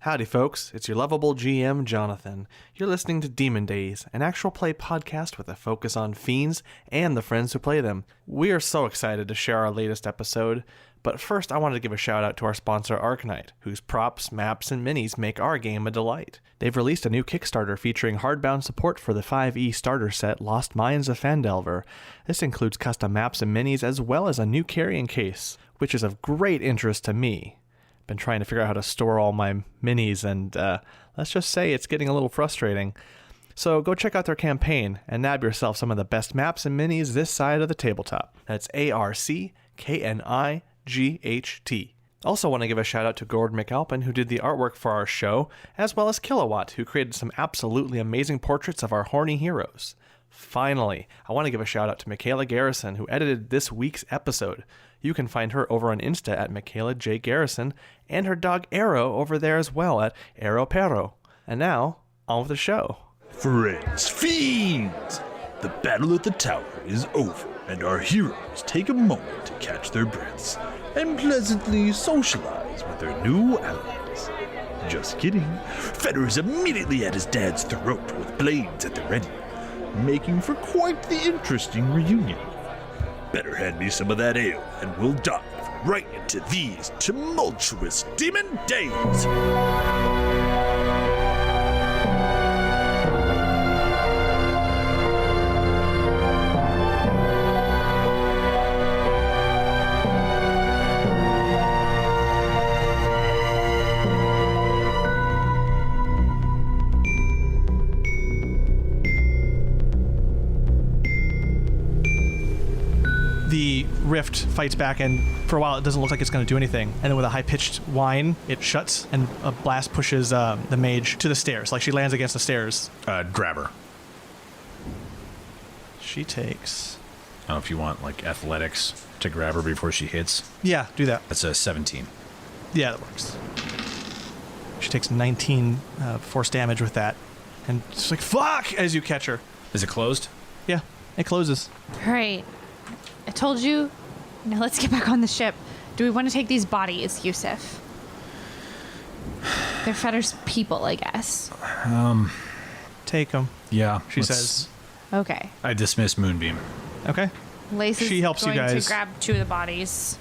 Howdy folks, it's your lovable GM, Jonathan. You're listening to Demon Dayz, an actual play podcast with a focus on fiends and the friends who play them. We are so excited to share our latest episode, but first I wanted to give a shout out to our sponsor ArcKnight, whose props, maps, and minis make our game a delight. They've released a new Kickstarter featuring hardbound support for the 5e starter set Lost Mines of Phandelver. This includes custom maps and minis as well as a new carrying case, which is of great interest to me. Been trying to figure out how to store all my minis, and let's just say it's getting a little frustrating. So go check out their campaign and nab yourself some of the best maps and minis this side of the tabletop. That's ArcKnight. Also want to give a shout out to Gord McAlpin, who did the artwork for our show, as well as KiloWhat, who created some absolutely amazing portraits of our horny heroes. Finally, I want to give a shout out to Michaela Garrison, who edited this week's episode. You can find her over on Insta at Michaela J. Garrison, and her dog Arrow over there as well at Arrow Perro. And now, on with the show. Friends, fiends! The battle at the tower is over, and our heroes take a moment to catch their breaths and pleasantly socialize with their new allies. Just kidding. Feder is immediately at his dad's throat with blades at the ready, making for quite the interesting reunion. Better hand me some of that ale, and we'll dive right into these tumultuous demon days. The rift fights back, and for a while it doesn't look like it's going to do anything. And then with a high-pitched whine, it shuts, and a blast pushes the mage to the stairs. Like she lands against the stairs. Grab her. She takes... I don't know if you want, like, athletics to grab her before she hits. Yeah, do that. That's a 17. Yeah, that works. She takes 19 force damage with that. And she's like, fuck, as you catch her. Is it closed? Yeah, it closes. All right. I told you. Now let's get back on the ship. Do we want to take these bodies, Yusuf? They're Fetter's people, I guess. Take them, Yeah. she says. Okay. I dismiss Moonbeam. Okay. Lace She helps you going guys. to grab two of the bodies.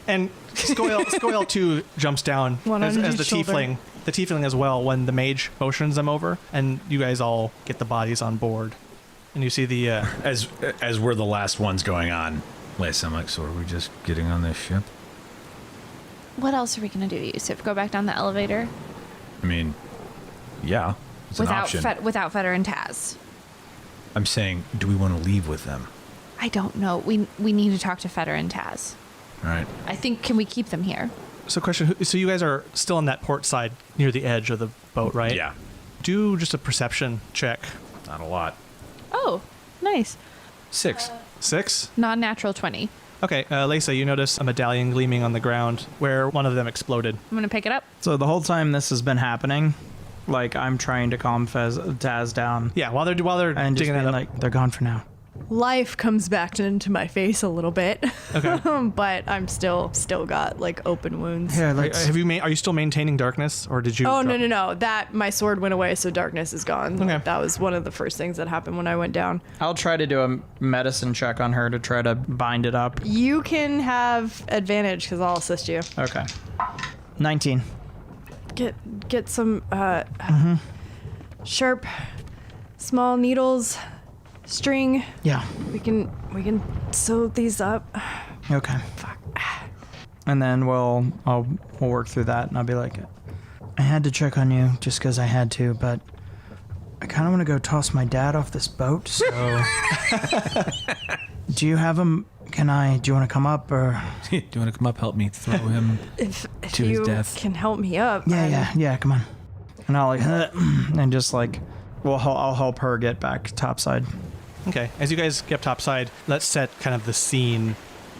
And Scoil too jumps down One as on the each shoulder. tiefling. The tiefling as well, when the mage motions them over, and you guys all get the bodies on board. And you see the... As we're the last ones going on, Lace, I'm like, so are we just getting on this ship? What else are we going to do, Yusuf? Go back down the elevator? I mean, yeah, it's an option. Without Fetter and Taz. I'm saying, do we want to leave with them? I don't know. We need to talk to Fetter and Taz. All right. I think, can we keep them here? So question, so you guys are still on that port side near the edge of the boat, right? Yeah. Do just a perception check. Not a lot. Oh, nice. 6. 6? Non-natural 20. Okay, Lisa, you notice a medallion gleaming on the ground where one of them exploded. I'm going to pick it up. So the whole time this has been happening, like I'm trying to calm Taz down. Yeah, while they're And just digging being that up. like, they're gone for now. Life comes back into my face a little bit. Okay. But I'm still got like open wounds. Here, Are you still maintaining darkness, or did you? Oh, drop- no. That my sword went away, so darkness is gone. Okay. That was one of the first things that happened when I went down. I'll try to do a medicine check on her to try to bind it up. You can have advantage because I'll assist you. Okay. 19. Get some sharp, small needles, string. Yeah. We can sew these up. Okay. Fuck. And then we'll work through that, and I'll be like, I had to check on you just because I had to, but I kind of want to go toss my dad off this boat. So, do you have him? Do you want to come up or? Do you want to come up, help me throw him If to his you death? can help me up. Yeah. Come on. And I'll like, and just like, I'll help her get back topside. Okay, as you guys get up topside, let's set kind of the scene.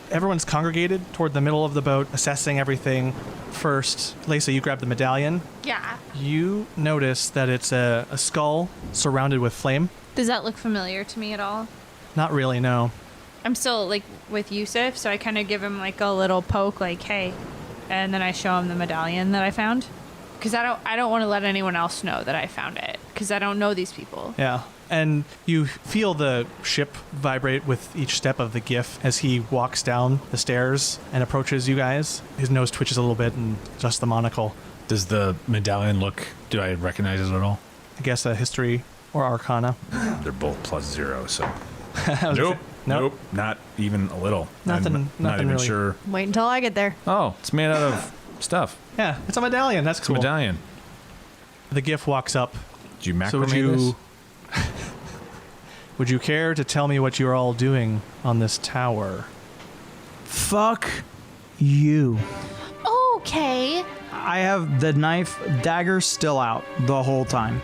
Everyone's congregated toward the middle of the boat, assessing everything. First, Lisa, you grab the medallion. Yeah. You notice that it's a skull surrounded with flame. Does that look familiar to me at all? Not really, no. I'm still like with Yusuf, so I kind of give him like a little poke, like, hey. And then I show him the medallion that I found. Because I don't want to let anyone else know that I found it. Because I don't know these people. Yeah. And you feel the ship vibrate with each step of the GIF as he walks down the stairs and approaches you guys. His nose twitches a little bit and just the monocle. Does the medallion look, do I recognize it at all? I guess a history or arcana. They're both +0, so. Nope. Nope. Not even a little. Nothing- I'm not nothing even really. sure. Wait until I get there. Oh, it's made out of stuff. Yeah, it's a medallion. That's It's cool. a medallion. The GIF walks up. Did you macrame So would you this? would you care to tell me what you're all doing on this tower? Fuck you. Okay. I have the dagger still out the whole time.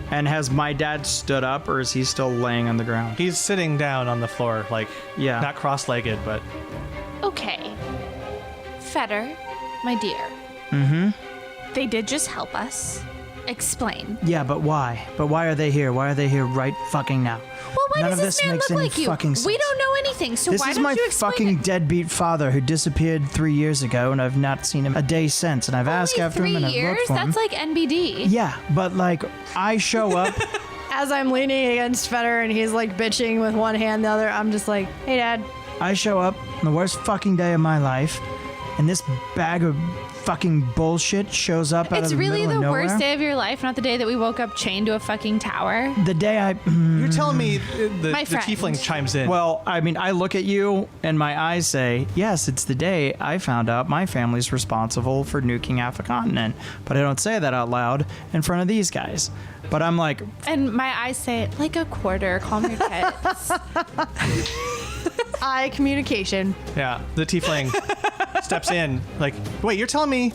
And has my dad stood up, or is he still laying on the ground? He's sitting down on the floor, like Yeah. not cross-legged, but Okay. Fetter, my dear. Mm-hmm. They did just help us. Explain. Yeah, but why? But why are they here? Why are they here right fucking now? Well, why None does of this this man makes look any like you? fucking sense. We don't know anything, so This why is don't my you explain fucking it? deadbeat father who disappeared 3 years ago, and I've not seen him a day since. And I've asked Only after him, and 3 I've years? looked for him. That's like NBD. Yeah, but like I show up. As I'm leaning against Fetter and he's like bitching with one hand, the other, I'm just like, hey, Dad. I show up on the worst fucking day of my life, and this bag of fucking bullshit shows up out It's of the really middle the of nowhere. worst day of your life, not the day that we woke up chained to a fucking tower. The day I. you're telling me the My friend. tiefling chimes in. Well, I mean, I look at you, and my eyes say, yes, it's the day I found out my family's responsible for nuking half a continent. But I don't say that out loud in front of these guys. But I'm like, And my eyes say, like a quarter, calm your tits. Eye communication. yeah, the tiefling steps in, like, wait, you're telling me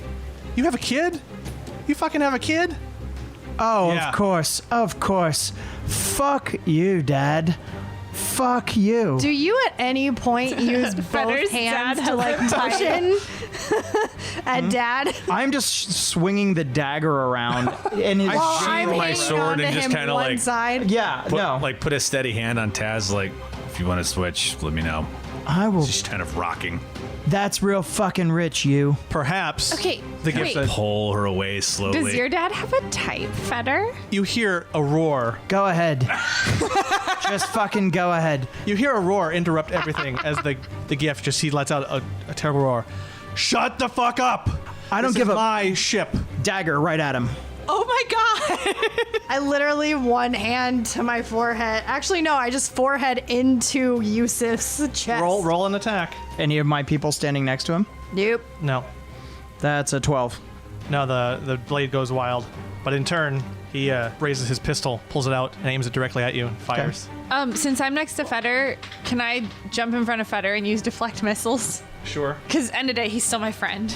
you have a kid? You fucking have a kid? oh, Yeah. of course. Fuck you, Dad. Fuck you. Do you at any point use both Fetter's hands dad to like has a motion at Dad? I'm just swinging the dagger around in his While sheathe I'm my hanging sword on to and just him kinda one like- side. Yeah, no. Put a steady hand on Taz, like, if you want to switch, let me know. I will. She's kind of rocking. That's real fucking rich, you. Perhaps. Okay, The GIF wait. says, Pull her away slowly. Does your dad have a type, Fetter? you hear a roar. Go ahead. Just fucking go ahead. You hear a roar interrupt everything as the GIF just he lets out a terrible roar. Shut the fuck up! I don't This give is a my ship. dagger right at him. Oh my God. I literally one hand to my forehead. Actually, no, I just forehead into Yusuf's chest. Roll an attack. Any of my people standing next to him? Nope. No. That's a 12. No, the blade goes wild. But in turn, he raises his pistol, pulls it out, and aims it directly at you and fires. Since I'm next to Fetter, can I jump in front of Fetter and use deflect missiles? Sure. Because end of the day, he's still my friend.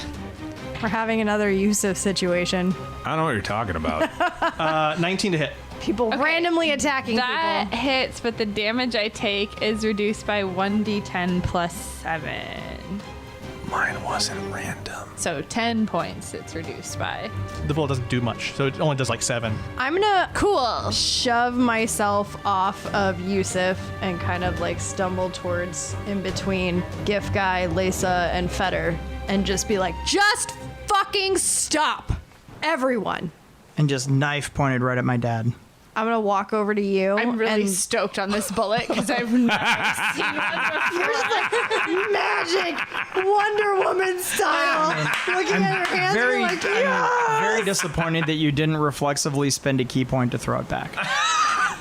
We're having another Yusuf situation. I don't know what you're talking about. 19 to hit. People randomly attacking That people. hits, but the damage I take is reduced by 1d10 plus 7. Mine wasn't random. So 10 points it's reduced by. The bullet doesn't do much, so it only does like 7. I'm gonna Cool. shove myself off of Yusuf and kind of like stumble towards in between Gift Guy, Lesa, and Fetter and just be like, just fucking stop, everyone. And just knife pointed right at my dad. I'm gonna walk over to you. I'm really and stoked on this bullet because I've never seen one before. magic, Wonder Woman style. Looking at her hands, Very, you're like, I'm yeah. very disappointed that you didn't reflexively spend a key point to throw it back.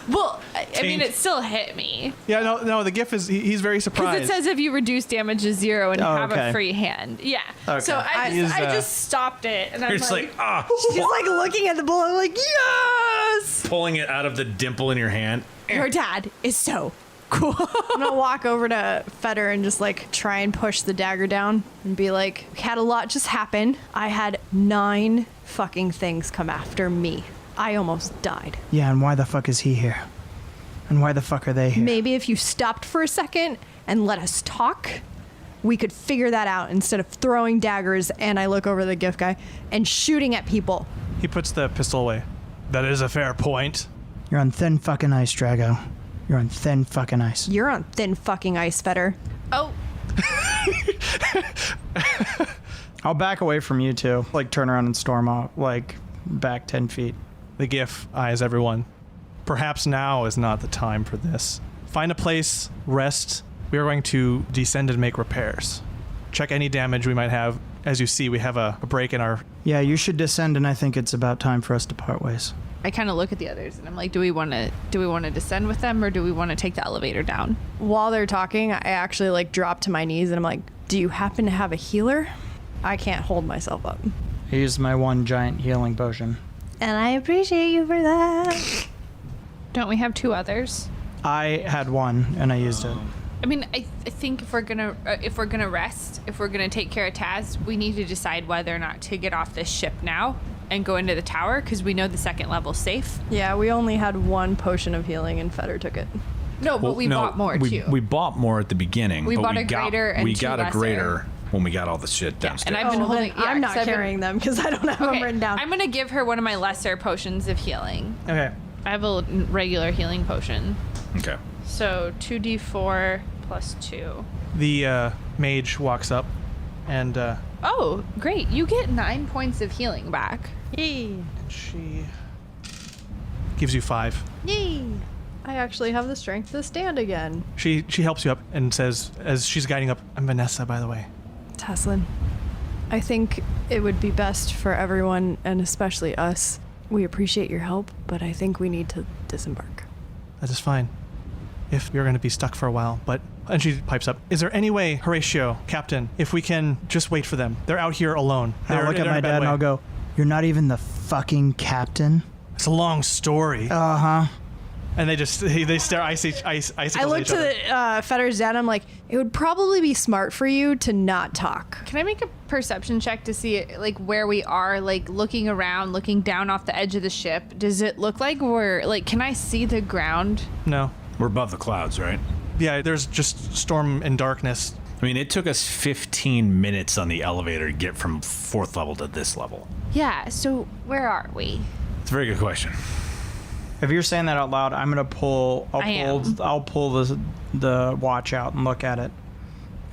Well, I mean, it still hit me. Yeah, no, the GIF is, he's very Because surprised. it says if you reduce damage to 0 and Oh, have okay. a free hand. Yeah. Okay. So I He is, just stopped it. And I'm You're just like, She's like looking at the bullet, like, yes. pulling it out of the dimple in your hand. Your dad is so cool. I'm gonna walk over to Fetter and just like try and push the dagger down and be like, had a lot just happen. I had 9 fucking things come after me. I almost died. Yeah, and why the fuck is he here? And why the fuck are they here? Maybe if you stopped for a second and let us talk, we could figure that out instead of throwing daggers. And I look over the gift guy and shooting at people. He puts the pistol away. That is a fair point. You're on thin fucking ice, Drago. You're on thin fucking ice. You're on thin fucking ice, Fetter. Oh, I'll back away from you two. Like, turn around and storm off. Like, back 10 feet. The GIF eyes everyone. Perhaps now is not the time for this. Find a place, rest. We are going to descend and make repairs. Check any damage we might have. As you see, we have a break in our... Yeah, you should descend, and I think it's about time for us to part ways. I kind of look at the others and I'm like, do we want to descend with them or do we want to take the elevator down? While they're talking, I actually like drop to my knees and I'm like, do you happen to have a healer? I can't hold myself up. I used my one giant healing potion. And I appreciate you for that. Don't we have 2 others? I had one, and I used it. I mean, I think if we're gonna rest, if we're gonna take care of Taz, we need to decide whether or not to get off this ship now and go into the tower because we know the second level's safe. Yeah, we only had 1 potion of healing and Feder took it. No, but we bought more too. We bought more at the beginning. We but bought a greater and we 2 got a lesser. greater when we got all the shit downstairs. And I've been holding. Then I'm not 'cause I've been- carrying them because I don't have them written down. I'm gonna give her one of my lesser potions of healing. Okay. I have a regular healing potion. Okay. So 2d4 plus 2. The mage walks up and Oh, great! You get 9 points of healing back. Yay. she gives you 5. Yay. I actually have the strength to stand again. She helps you up and says, as she's guiding up, I'm Vanessa, by the way. Teslin, I think it would be best for everyone, and especially us. We appreciate your help, but I think we need to disembark. That is fine. If you're going to be stuck for a while, but... And she pipes up. Is there any way, Horatio, Captain, if we can just wait for them? They're out here alone. I'll look at my dad and I'll go, you're not even the fucking captain? It's a long story. Uh-huh. And they just, they stare icicles I look to the Feder's dad and I'm like, it would probably be smart for you to not talk. Can I make a perception check to see like where we are, like looking around, looking down off the edge of the ship? Does it look like we're like, can I see the ground? No. We're above the clouds, right? Yeah, there's just storm and darkness. I mean, it took us 15 minutes on the elevator to get from 4th level to this level. Yeah, so where are we? It's a very good question. If you're saying that out loud, I'm gonna pull. I'll pull the watch out and look at it,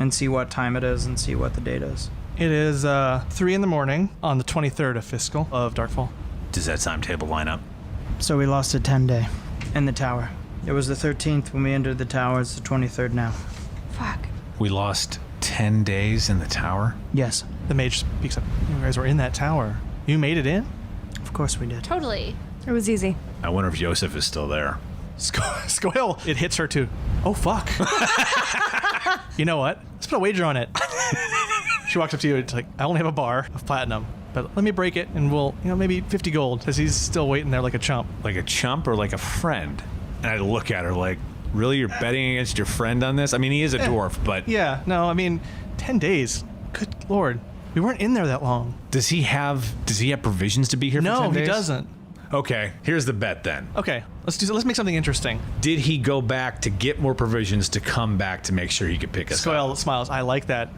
and see what time it is and see what the date is. It is 3 in the morning on the 23rd of fiscal of Darkfall. Does that timetable line up? So we lost a 10-day in the tower. It was the 13th when we entered the tower. It's the 23rd now. Fuck. We lost 10 days in the tower? Yes, The mage speaks up. You guys were in that tower. You made it in? of course we did. Totally. It was easy. I wonder if Joseph is still there. Skoil. It hits her too. Oh, fuck. You know what? Let's put a wager on it. She walks up to you. It's like, I only have a bar of platinum, but let me break it and we'll, maybe 50 gold because he's still waiting there like a chump. Like a chump or like a friend? And I look at her like, really? You're betting against your friend on this? I mean, he is a dwarf, but... Yeah, no, I mean, 10 days. Good Lord. We weren't in there that long. Does he have provisions to be here for 10 days? No, he doesn't. Okay, here's the bet then. Okay, let's make something interesting. Did he go back to get more provisions to come back to make sure he could pick us Skoil up? smiles. I like that.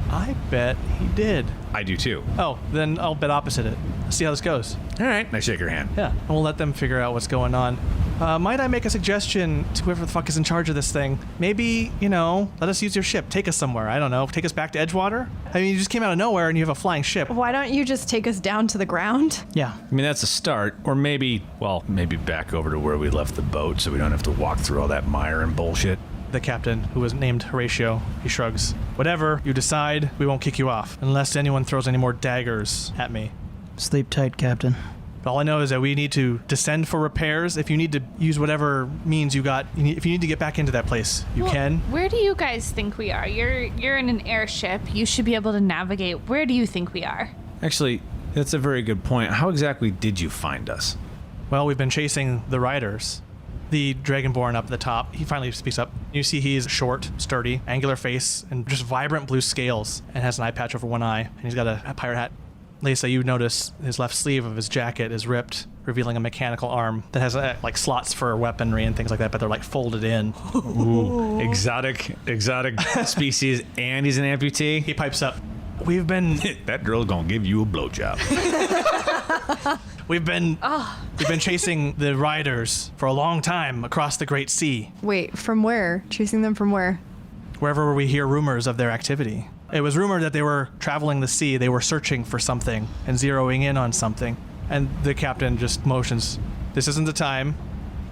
I bet he did. I do too. Oh, then I'll bet opposite it. Let's see how this goes. All right. I shake her hand. Yeah, and we'll let them figure out what's going on. Might I make a suggestion to whoever the fuck is in charge of this thing? Maybe, let us use your ship. Take us somewhere. I don't know. Take us back to Edgewater? I mean, you just came out of nowhere and you have a flying ship. Why don't you just take us down to the ground? Yeah. I mean, that's a start. Or maybe back over to where we left the boat so we don't have to walk through all that mire and bullshit. The captain, who was named Horatio, he shrugs. Whatever you decide, we won't kick you off, unless anyone throws any more daggers at me. Sleep tight, Captain. All I know is that we need to descend for repairs. If you need to use whatever means you got, if you need to get back into that place, you can. Where do you guys think we are? You're in an airship. You should be able to navigate. Where do you think we are? Actually, that's a very good point. How exactly did you find us? Well, we've been chasing the riders. The Dragonborn up at the top, he finally speaks up. You see he's short, sturdy, angular face, and just vibrant blue scales, and has an eye patch over one eye, and he's got a pirate hat. Lisa, you notice his left sleeve of his jacket is ripped, revealing a mechanical arm that has slots for weaponry and things like that, but they're folded in. Ooh, exotic species, and he's an amputee. He pipes up. We've been... That girl's gonna give you a blowjob. We've been chasing the riders for a long time across the Great Sea. Wait, from where? Chasing them from where? Wherever we hear rumors of their activity. It was rumored that they were traveling the sea, they were searching for something and zeroing in on something. And the captain just motions, this isn't the time.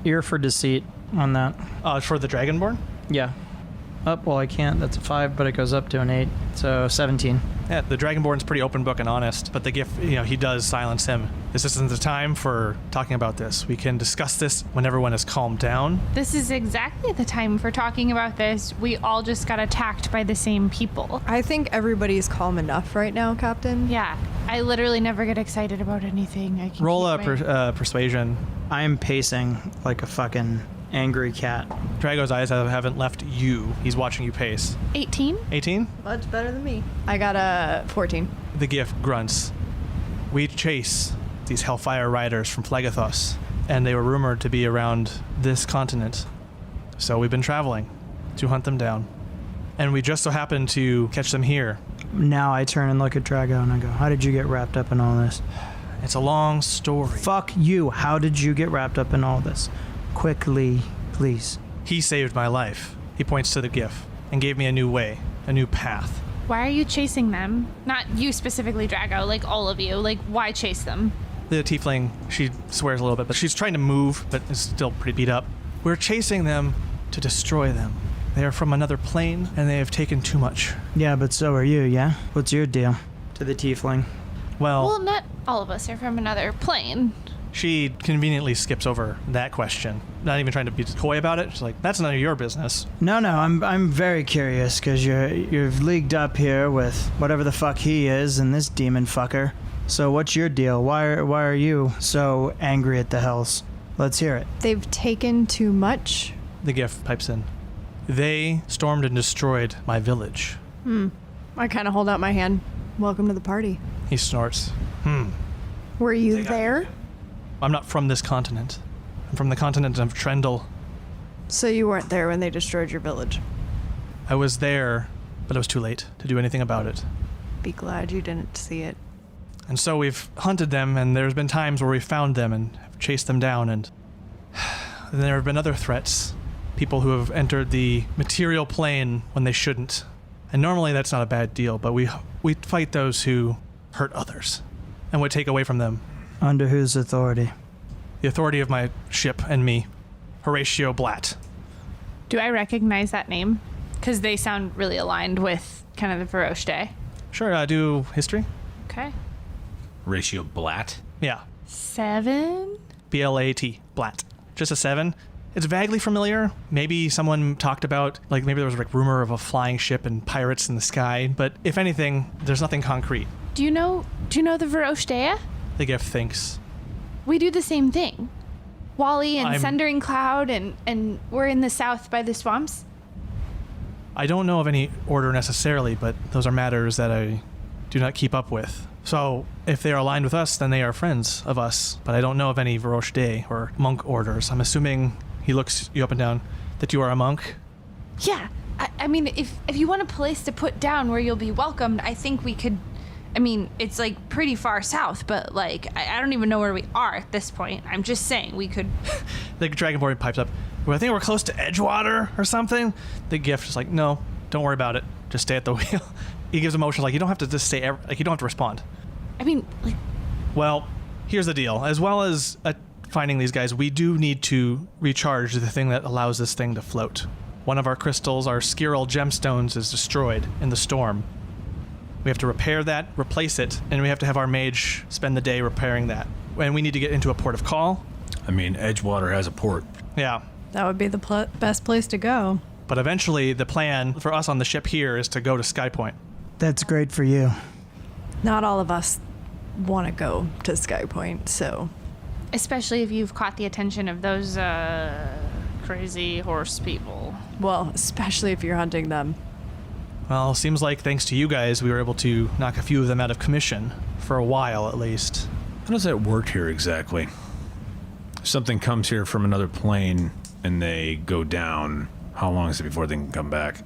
Ear for deceit on that. For the Dragonborn? Yeah. Well, I can't. That's a 5, but it goes up to an 8. So 17. Yeah, the Dragonborn's pretty open book and honest, but the gift, he does silence him. This isn't the time for talking about this. We can discuss this when everyone is calmed down. This is exactly the time for talking about this. We all just got attacked by the same people. I think everybody's calm enough right now, Captain. Yeah, I literally never get excited about anything. I can Roll keep a persuasion. I am pacing like a fucking angry cat. Drago's eyes haven't left you. He's watching you pace. 18? 18? Much better than me. I got a 14. The gift grunts. We chase these Hellfire riders from Phlegethos, and they were rumored to be around this continent. So we've been traveling to hunt them down. And we just so happened to catch them here. Now I turn and look at Drago and I go, how did you get wrapped up in all this? It's a long story. Fuck you. How did you get wrapped up in all this? Quickly, please. He saved my life. He points to the gift and gave me a new way, a new path. Why are you chasing them? Not you specifically, Drago, like all of you. Like, why chase them? The tiefling, she swears a little bit, but she's trying to move, but is still pretty beat up. We're chasing them to destroy them. They are from another plane, and they have taken too much. Yeah, but so are you, yeah? What's your deal? To the tiefling. Well, not all of us are from another plane. She conveniently skips over that question, not even trying to be coy about it. She's like, that's none of your business. No, I'm very curious because you're leagued up here with whatever the fuck he is and this demon fucker. So what's your deal? Why are you so angry at the Hells? Let's hear it. They've taken too much. The gift pipes in. They stormed and destroyed my village. I kind of hold out my hand. Welcome to the party. He snorts. Were you there? I'm not from this continent. I'm from the continent of Trendle. So you weren't there when they destroyed your village. I was there, but it was too late to do anything about it. Be glad you didn't see it. And so we've hunted them, and there's been times where we found them and have chased them down, and there have been other threats. People who have entered the material plane when they shouldn't. And normally that's not a bad deal, but we fight those who hurt others and would take away from them. Under whose authority? The authority of my ship and me, Horatio Blatt. Do I recognize that name? Because they sound really aligned with kind of the Varoche Day. Sure, do history. Okay. Ratio Blatt. Yeah, 7? B-L-A-T, Blatt. Just a 7. It's vaguely familiar. Maybe someone talked about, like maybe there was like rumor of a flying ship and pirates in the sky, but if anything, there's nothing concrete. Do you know the Varoche Day? The gift thinks. We do the same thing. Wally and I'm- Sundering Cloud, and we're in the south by the swamps. I don't know of any order necessarily, but those are matters that I do not keep up with. So, if they are aligned with us, then they are friends of us, but I don't know of any Varoche Day or monk orders. I'm assuming, he looks you up and down, that you are a monk? Yeah, I mean, if you want a place to put down where you'll be welcomed, I think we could. I mean, it's like pretty far south, but like, I don't even know where we are at this point. I'm just saying we could. The Dragonborn pipes up. Well, I think we're close to Edgewater or something. The gift is like, no, don't worry about it. Just stay at the wheel. He gives a motion like, you don't have to just stay, like, you don't have to respond. I mean, like, Well, here's the deal. As well as finding these guys, we do need to recharge the thing that allows this thing to float. One of our crystals, our Skirl gemstones, is destroyed in the storm. We have to repair that, replace it, and we have to have our mage spend the day repairing that. And we need to get into a port of call. I mean, Edgewater has a port. Yeah. That would be the best place to go. But eventually, the plan for us on the ship here is to go to Skypoint. That's great for you. Not all of us want to go to Skypoint, so. especially if you've caught the attention of those crazy horse people. Well, especially if you're hunting them. Well, seems like thanks to you guys, we were able to knock a few of them out of commission. For a while, at least. How does that work here exactly? If something comes here from another plane and they go down, how long is it before they can come back?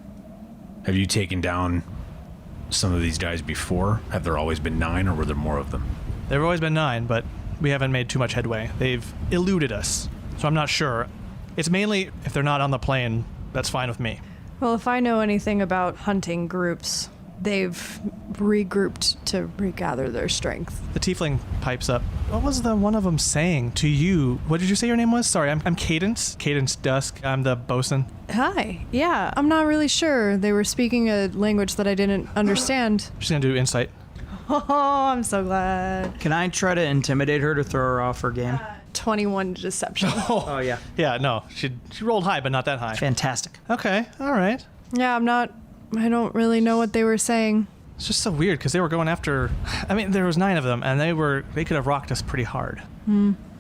Have you taken down some of these guys before? Have there always been 9, or were there more of them? There have always been 9, but we haven't made too much headway. They've eluded us, so I'm not sure. It's mainly, if they're not on the plane, that's fine with me. Well, if I know anything about hunting groups, they've regrouped to regather their strength. The tiefling pipes up. What was the one of them saying to you? What did you say your name was? Sorry, I'm Cadence. Cadence Dusk. I'm the bosun. Hi. Yeah, I'm not really sure. They were speaking a language that I didn't understand. She's gonna do insight. Oh, I'm so glad. Can I try to intimidate her to throw her off her game? 21 deception. Oh, yeah. Yeah, no, she rolled high, but not that high. Fantastic. Okay, all right. Yeah, I don't really know what they were saying. It's just so weird because they were going after. I mean, there was 9 of them, and they could have rocked us pretty hard.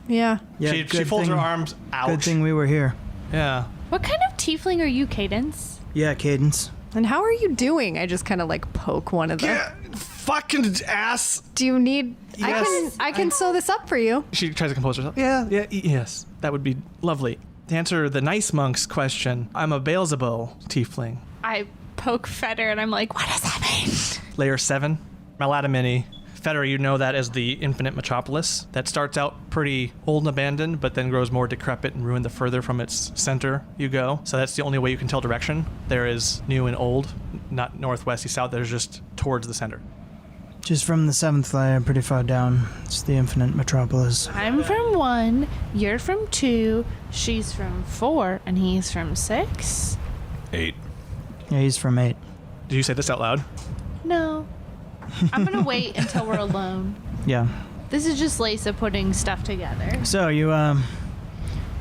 Yeah. Yeah, She good folds her thing- arms out. Good thing we were here. Yeah. What kind of tiefling are you, Cadence? Yeah, Cadence. And how are you doing? I just kind of like poke one of them. Yeah, fucking ass. Do you need? Yes. I can sew this up for you. She tries to compose herself. Yes. That would be lovely. To answer the nice monk's question, I'm a Beelzebub tiefling. I poke Feder and I'm like, what does that mean? Layer 7, Malatimini. Feder, you know that as the infinite metropolis that starts out pretty old and abandoned, but then grows more decrepit and ruined the further from its center you go. So that's the only way you can tell direction. There is new and old, not northwest, east, south. There's just towards the center. Just from the 7th layer, pretty far down. It's the infinite metropolis. I'm from 1, you're from 2, she's from 4, and he's from 6. 8. Yeah, he's from 8. Did you say this out loud? No. I'm gonna wait until we're alone. Yeah. This is just Lisa putting stuff together. So, you,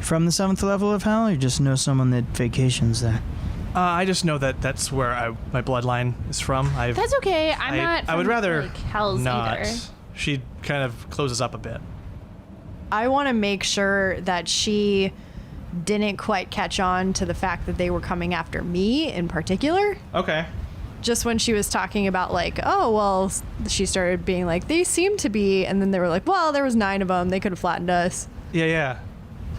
from the 7th level of hell, or you just know someone that vacations there? I just know that that's where my bloodline is from. That's okay. I'm not. I would from, rather like, Hell's not. either. She kind of closes up a bit. I want to make sure that she didn't quite catch on to the fact that they were coming after me in particular. Okay. Just when she was talking about like, oh, well, she started being like, they seem to be, and then they were like, well, there was 9 of them. They could have flattened us. Yeah.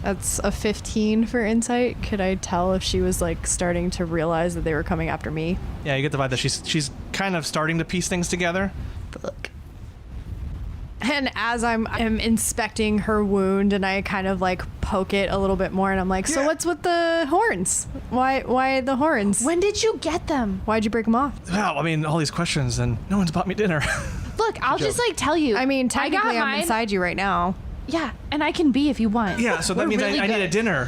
That's a 15 for insight. Could I tell if she was like starting to realize that they were coming after me? Yeah, you get the vibe that she's kind of starting to piece things together. Look. And as I'm inspecting her wound and I kind of like poke it a little bit more and I'm like, so what's with the horns? Why the horns? When did you get them? Why'd you break them off? Wow, I mean, all these questions and no one's bought me dinner. Look, I'll just like tell you. I mean, I got technically I'm mine. inside you right now. Yeah, and I can be if you want. Yeah, so that We're means really I need a good. dinner.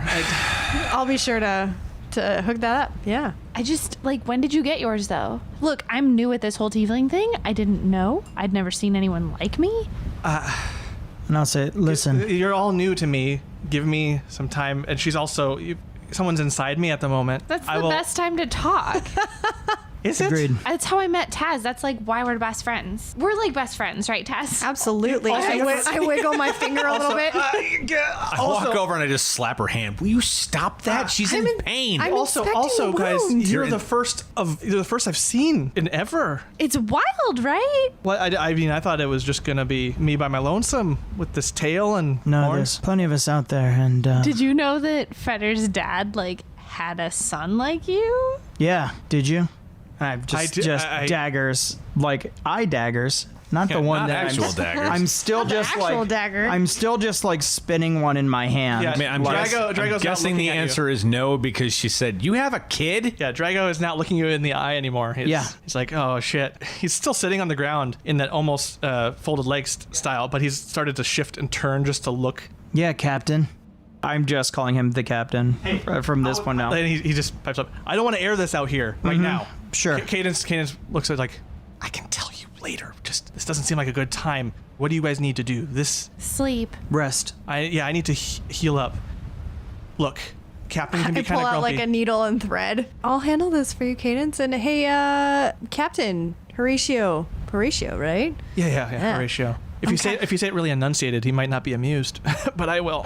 I'll be sure to hook that up. Yeah. I just, like, when did you get yours, though? Look, I'm new at this whole tiefling thing. I didn't know. I'd never seen anyone like me. And I'll say, listen, You're all new to me. Give me some time. And she's also... someone's inside me at the moment. That's the best time to talk. Is it? agreed. That's how I met Taz. That's, like, why we're best friends. We're, like, best friends, right, Taz? Absolutely. Also, I wiggle my finger a little bit. I walk over and I just slap her hand. Will you stop that? She's in pain. I'm Also, inspecting the guys, wound. you're the first I've seen in ever. It's wild, right? Well, I mean, I thought it was just gonna be me by my lonesome with this tail and No, horns. there's plenty of us out there, and, Did you know that Feder's dad, like, had a son like you? yeah, did you? I've just daggers, like eye daggers, not the one not that actual daggers. I'm still just actual like dagger. I'm still just like spinning one in my hand. Yeah, I mean, I'm Drago's guessing not the looking at you. answer is no because she said, you have a kid? Yeah, Drago is not looking you in the eye anymore. He's like, oh shit. He's still sitting on the ground in that almost folded legs style, but he's started to shift and turn just to look. Yeah, Captain. I'm just calling him the captain from this point now. And he just pipes up. I don't want to air this out here right now. Sure. Cadence looks at like, I can tell you later. Just this doesn't seem like a good time. What do you guys need to do? Sleep. Rest. I need to heal up. Look, Captain can be I kind pull of out grumpy. like a needle and thread. I'll handle this for you, Cadence. And hey, Captain Horatio, right? Yeah, Horatio. If you say it really enunciated, he might not be amused, but I will.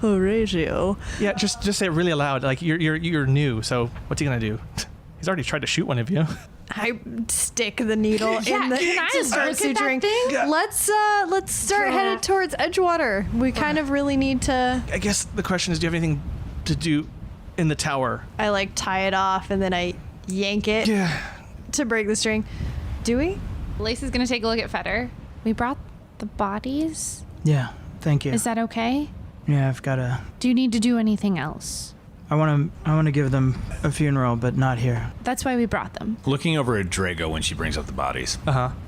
Horatio. Yeah, just say it really loud. Like you're new, so what's he gonna do? He's already tried to shoot one of you. I stick the needle Yeah, in the can I to start look at that suturing. thing? Yeah. Let's start headed towards Edgewater. We kind of really need to. I guess the question is, do you have anything to do in the tower? I like tie it off and then I yank it to break the string. Do we? Lacey's gonna take a look at Feder. We brought the bodies. Yeah, thank you. Is that okay? Yeah, I've got to. Do you need to do anything else? I want to give them a funeral, but not here. That's why we brought them. Looking over at Drago when she brings up the bodies.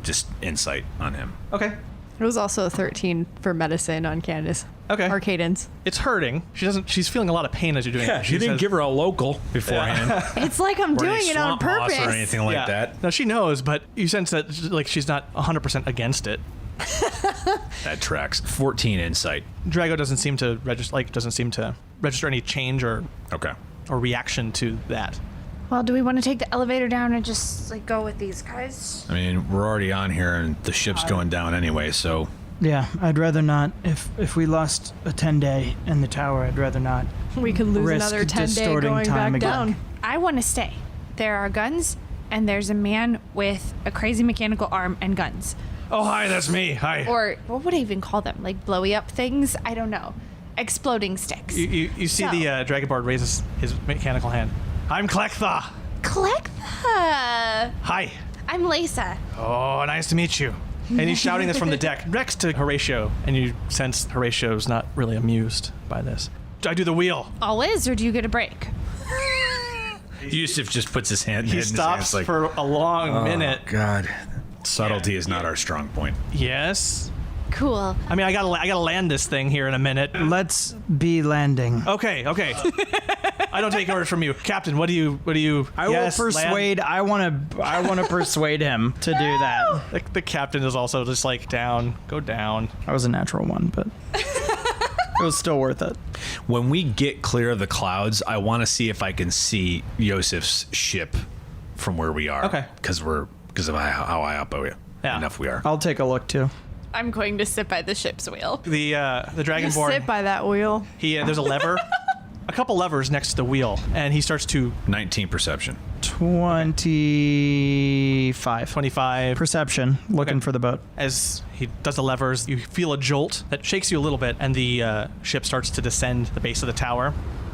Just insight on him. Okay. It was also a 13 for medicine on Candace. Okay. Or Cadence. It's hurting. She's feeling a lot of pain as you're doing it. She didn't give her a local beforehand. It's like I'm Or any doing it on swamp moss purpose. or anything like that. No, she knows, but you sense that like she's not 100% against it. That tracks. 14 insight. Drago doesn't seem to register any change or Okay. reaction to that. Well, do we want to take the elevator down and just like go with these guys? I mean, we're already on here and the ship's going down anyway, so Yeah, I'd rather not. If we lost a 10-day in the tower, I'd rather not. We could lose Risk another 10 day distorting going time back again. down. I want to stay. There are guns, and there's a man with a crazy mechanical arm and guns. Oh, hi, that's me. Hi. Or what would I even call them? Like blowy up things? I don't know. Exploding sticks. You see So- the Dragonborn raises his mechanical hand. I'm Klektha. Klektha! Hi. I'm Lisa. Oh, nice to meet you. And he's shouting this from the deck next to Horatio, and you sense Horatio's not really amused by this. I do the wheel. Always, or do you get a break? Yusuf just puts his hand He in his stops hands like, for a long minute. God. Subtlety is not our strong point. Yes. Cool. I mean, I gotta land this thing here in a minute. Let's be landing. Okay. I don't take orders from you, Captain. What do you? I Yes, will land. persuade. I want to persuade him to do that. The captain is also just like go down. I was a natural one, but it was still worth it. When we get clear of the clouds, I want to see if I can see Yosef's ship from where we are. Okay. Because of how high up enough we are. I'll take a look too. I'm going to sit by the ship's wheel. The Just Dragonborn. sit by that wheel. There's a lever, a couple levers next to the wheel, and he starts to 19 perception. 25. 25. Perception. Looking for the boat. As he does the levers, you feel a jolt that shakes you a little bit, and the ship starts to descend the base of the tower.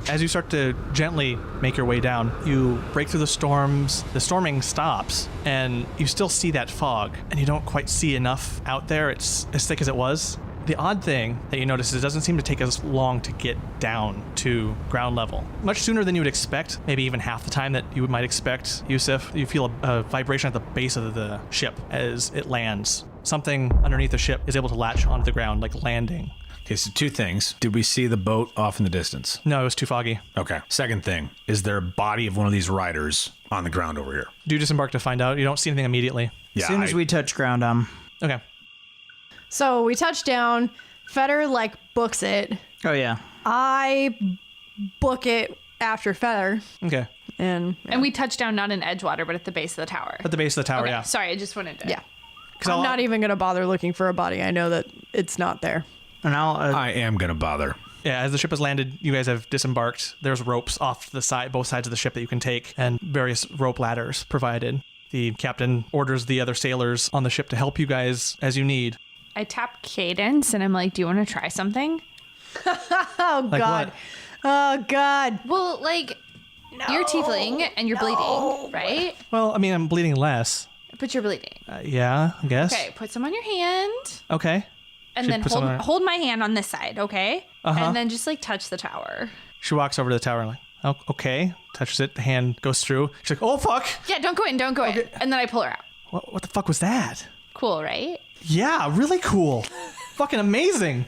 As you start to gently make your way down, you break through the storms. The storming stops, and you still see that fog, and you don't quite see enough out there. It's as thick as it was. The odd thing that you notice is it doesn't seem to take as long to get down to ground level. Much sooner than you would expect, maybe even half the time that you might expect, Yusuf. You feel a vibration at the base of the ship as it lands. Something underneath the ship is able to latch onto the ground, like landing. Okay, so two things. Did we see the boat off in the distance? No, it was too foggy. Okay. Second thing, is there a body of one of these riders on the ground over here? Do disembark to find out. You don't see anything immediately. Yeah. As soon as we touch ground, Okay. So we touch down. Feather books it. Oh yeah. I book it after Feather. Okay. And And we touch down not in Edgewater, but at the base of the tower. At the base of the tower, Okay, yeah. sorry, I just wanted to. yeah. 'Cause I'm I'll- not even going to bother looking for a body. I know that it's not there. And I'll. I am going to bother. Yeah, as the ship has landed, you guys have disembarked. There's ropes off to the side, both sides of the ship that you can take, and various rope ladders provided. The captain orders the other sailors on the ship to help you guys as you need. I tap Cadence and I'm like, do you want to try something? Oh, Like God. what? Oh, God. Well, like, you're tiefling and you're bleeding, right? Well, I mean, I'm bleeding less. But you're bleeding. Yeah, I guess. Okay, put some on your hand. Okay. And Should then put some on her- hold my hand on this side, okay? Uh-huh. And then just like touch the tower. She walks over to the tower and oh, okay. Touches it. The hand goes through. She's like, oh, fuck. Yeah, don't go in. And then I pull her out. What the fuck was that? Cool, right? Yeah, really cool. Fucking amazing.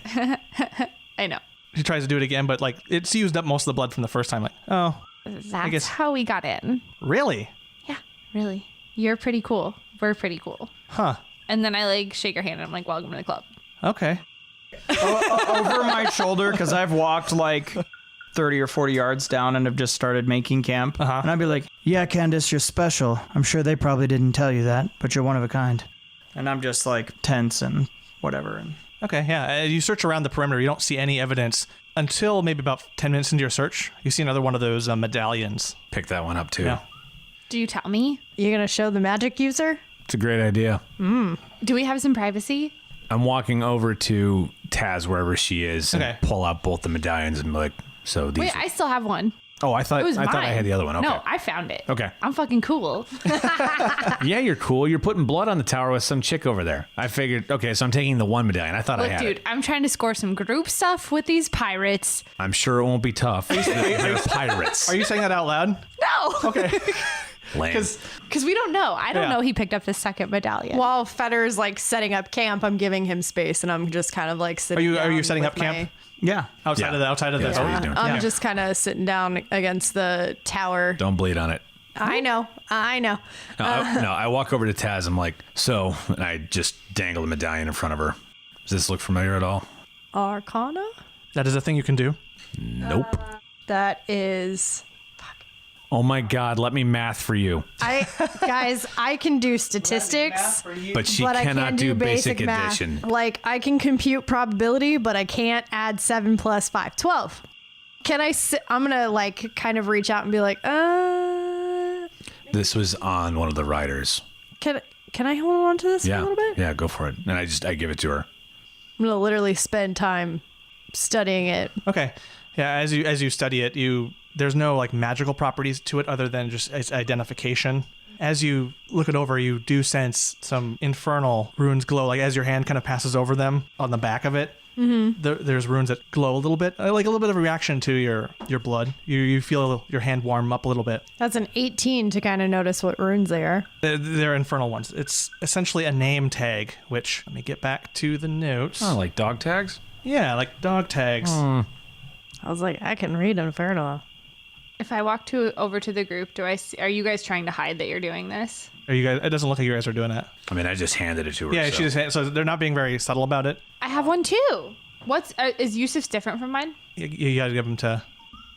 I know. She tries to do it again, but like it's used up most of the blood from the first time. Like, oh, That's guess- how we got in. really? Yeah, really. You're pretty cool. We're pretty cool. Huh. And then I like shake her hand and I'm like, welcome to the club. Okay. over my shoulder, because I've walked like 30 or 40 yards down and have just started making camp. Uh-huh. And I'd be like, yeah, Candace, you're special. I'm sure they probably didn't tell you that, but you're one of a kind. And I'm just like tense and whatever. And Okay, yeah. You search around the perimeter. You don't see any evidence until maybe about 10 minutes into your search. You see another one of those medallions. Pick that one up too. Yeah. Do you tell me? You going to show the magic user? It's a great idea. Do we have some privacy? I'm walking over to Taz wherever she is and Okay. pull out both the medallions and be like, so these. Wait, I still have one. Oh, I thought It was I thought I mine. had the other one. Okay. No, I found it. Okay. I'm fucking cool. Yeah, you're cool. You're putting blood on the tower with some chick over there. I figured, okay, so I'm taking the one medallion. I thought I Look, had dude, it. I'm trying to score some group stuff with these pirates. I'm sure it won't be tough. They're pirates. Are you saying that out loud? No. Okay. Lame. Because we don't know. I don't know he picked up the second medallion. While Fetter's like setting up camp, I'm giving him space, and I'm just kind of like sitting. Are you down setting with up camp? Yeah. Outside Yeah. of the That's what he's doing. I'm Yeah. just kind of sitting down against the tower. Don't bleed on it. I know. No, I walk over to Taz. I'm like, so, and I just dangle the medallion in front of her. Does this look familiar at all? Arcana? That is a thing you can do. Nope. That is. Oh my God, let me math for you. Guys, I can do statistics, But she but I cannot can't do basic math. addition. Like, I can compute probability, but I can't add 7 plus 5. 12. Can I I'm gonna like kind of reach out and be like, This was on one of the riders. can I hold on to this for Yeah. a little bit? Yeah, go for it. And I give it to her. I'm gonna literally spend time studying it. Okay. Yeah, as you study it, there's no like magical properties to it other than just its identification. As you look it over, you do sense some infernal runes glow. Like as your hand kind of passes over them on the back of it, there's runes that glow a little bit, like a little bit of a reaction to your blood. You feel your hand warm up a little bit. That's an 18 to kind of notice what runes they are. They're infernal ones. It's essentially a name tag, which, let me get back to the notes. Oh, like dog tags? Yeah, like dog tags. I was like, I can read Infernal. If I walk over to the group, are you guys trying to hide that you're doing this? Are you guys? It doesn't look like you guys are doing that. I mean, I just handed it to her. Yeah, so. so they're not being very subtle about it. I have one too. Is Yusuf's different from mine? You got to give them to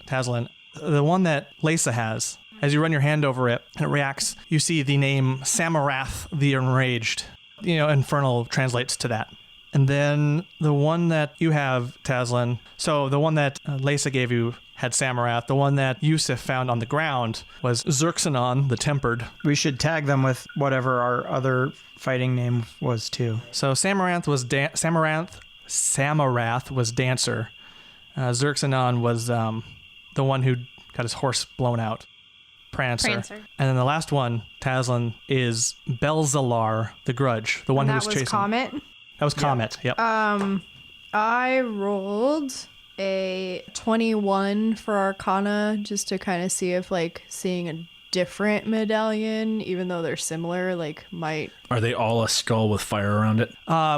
Tazlin. The one that Lisa has, as you run your hand over it and it reacts, you see the name Samarath the Enraged. Infernal translates to that. And then the one that you have, Tazlin, so the one that Lisa gave you had Samarath. The one that Yusuf found on the ground was Xerxanon the Tempered. We should tag them with whatever our other fighting name was too. So Samarath was Dancer. Xerxanon was the one who got his horse blown out. Prancer. And then the last one, Tazlin, is Belzalar the Grudge, the one who was chasing. Comet. That was Comet. Yep. I rolled a 21 for Arcana just to kind of see if like seeing a different medallion, even though they're similar, like might. Are they all a skull with fire around it?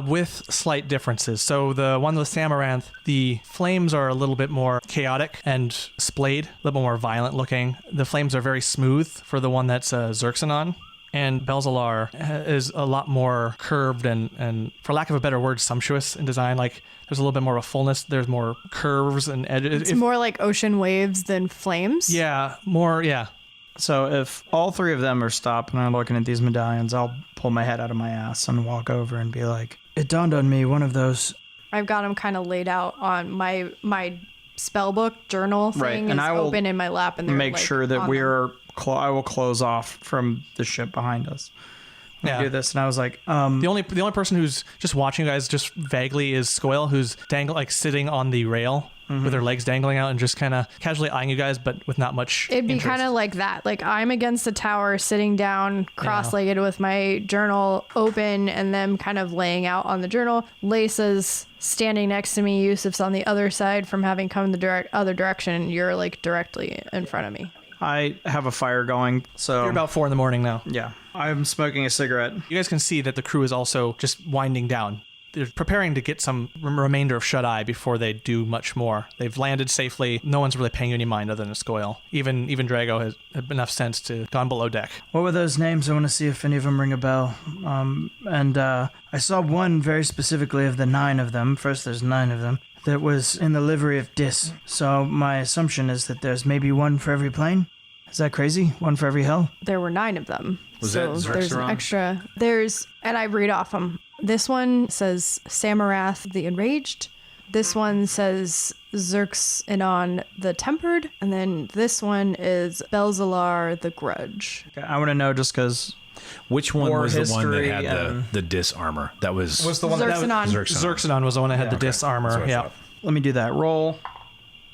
With slight differences. So the one with Samaranth, the flames are a little bit more chaotic and splayed, a little bit more violent looking. The flames are very smooth for the one that's Xerxanon. And Belzalar is a lot more curved and, for lack of a better word, sumptuous in design. Like, there's a little bit more of a fullness. There's more curves and edges. It's more like ocean waves than flames. Yeah, more, yeah. So if all three of them are stopped and are looking at these medallions, I'll pull my head out of my ass and walk over and be like, it dawned on me, one of those. I've got them kind of laid out on my spellbook journal thing Right, and is I will open in my lap, and they're make like, sure that on we them. are. I will close off from the ship behind us. Yeah. Do this, and I was like, The only person who's just watching you guys just vaguely is Skoyle, who's sitting on the rail with her legs dangling out and just kind of casually eyeing you guys, but with not much. It'd be interest. kind of like that. Like I'm against the tower, sitting down, cross-legged with my journal open, and them kind of laying out on the journal. Lisa's standing next to me. Yusuf's on the other side from having come the other direction. You're like directly in front of me. I have a fire going, so You're about 4 a.m. now. yeah, I'm smoking a cigarette. You guys can see that the crew is also just winding down. They're preparing to get some remainder of shut-eye before they do much more. They've landed safely. No one's really paying any mind other than Skoyle. Even Drago has enough sense to gone below deck. What were those names? I want to see if any of them ring a bell. I saw one very specifically of the 9 of them. First, there's 9 of them. That was in the livery of Dis. So my assumption is that there's maybe one for every plane. Is that crazy? One for every hell? There were 9 of them. Was so that there's an Xerxaron? extra. And I read off them. This one says Samarath the Enraged. This one says Xerxanon the Tempered. And then this one is Belzalar the Grudge. Okay, I want to know just because. Which one War was the one that history had and- the dis armor? That was the one Xerxanon. Xerxanon. Xerxanon was the one that had the dis That's what armor. I Yeah. thought. Let me do that. Roll.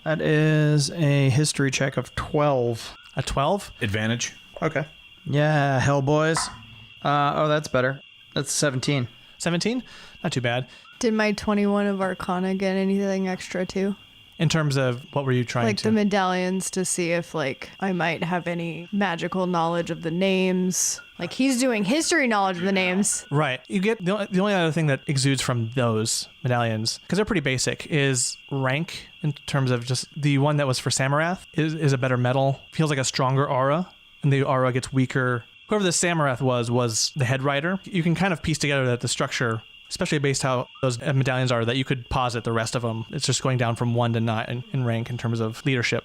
That is a history check of 12. A 12? Advantage. Okay. Yeah, hell boys. Oh, that's better. That's 17. 17? Not too bad. Did my 21 of Arcana get anything extra too? In terms of what were you trying Like to? the medallions to see if like I might have any magical knowledge of the names. Like he's doing history knowledge of the names. Right. You get the only other thing that exudes from those medallions, because they're pretty basic, is rank in terms of just the one that was for Samarath is a better metal. Feels like a stronger aura, and the aura gets weaker. Whoever the Samarath was the head writer. You can kind of piece together that the structure, especially based how those medallions are, that you could posit the rest of them. It's just going down from 1 to 9 in rank in terms of leadership.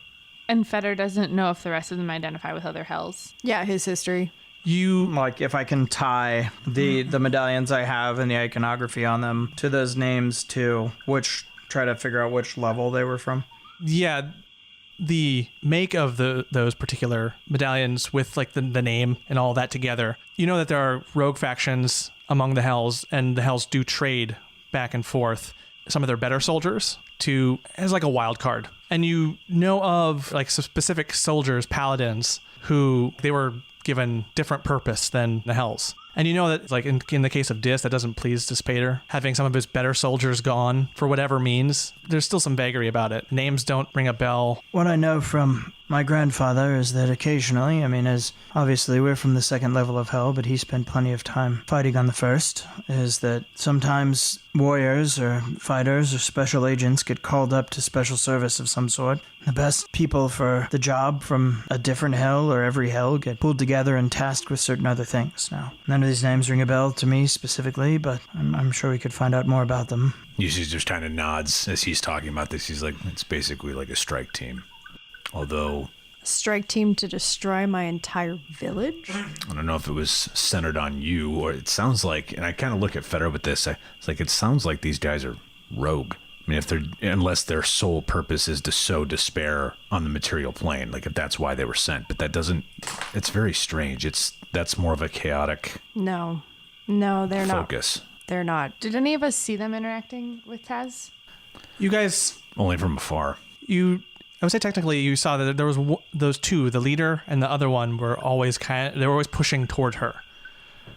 And Feder doesn't know if the rest of them identify with other hells. Yeah, his history. You Like if I can tie the medallions I have and the iconography on them to those names too, try to figure out which level they were from. yeah, the make of those particular medallions with like the name and all that together, you know that there are rogue factions among the hells, and the hells do trade back and forth some of their better soldiers as like a wild card. And you know of like some specific soldiers, paladins, who they were given different purpose than the hells. And you know that, like in the case of Dis, that doesn't please Dispater. Having some of his better soldiers gone for whatever means, there's still some vagary about it. Names don't ring a bell. What I know from my grandfather is that occasionally, as obviously we're from the second level of hell, but he spent plenty of time fighting on the first, is that sometimes warriors or fighters or special agents get called up to special service of some sort. The best people for the job from a different hell or every hell get pulled together and tasked with certain other things. Now, none of these names ring a bell to me specifically, but I'm sure we could find out more about them. Usually just kind of nods as he's talking about this. He's like, it's basically like a strike team. Although Strike team to destroy my entire village? I don't know if it was centered on you, or it sounds like, and I kind of look at Feder with this, it's like it sounds like these guys are rogue. Unless their sole purpose is to sow despair on the material plane, like if that's why they were sent. But that doesn't, it's very strange. That's more of a chaotic No, they're focus. not. They're not. Did any of us see them interacting with Taz? You guys, Only from afar. I would say technically you saw that there was those two, the leader and the other one, were always pushing toward her.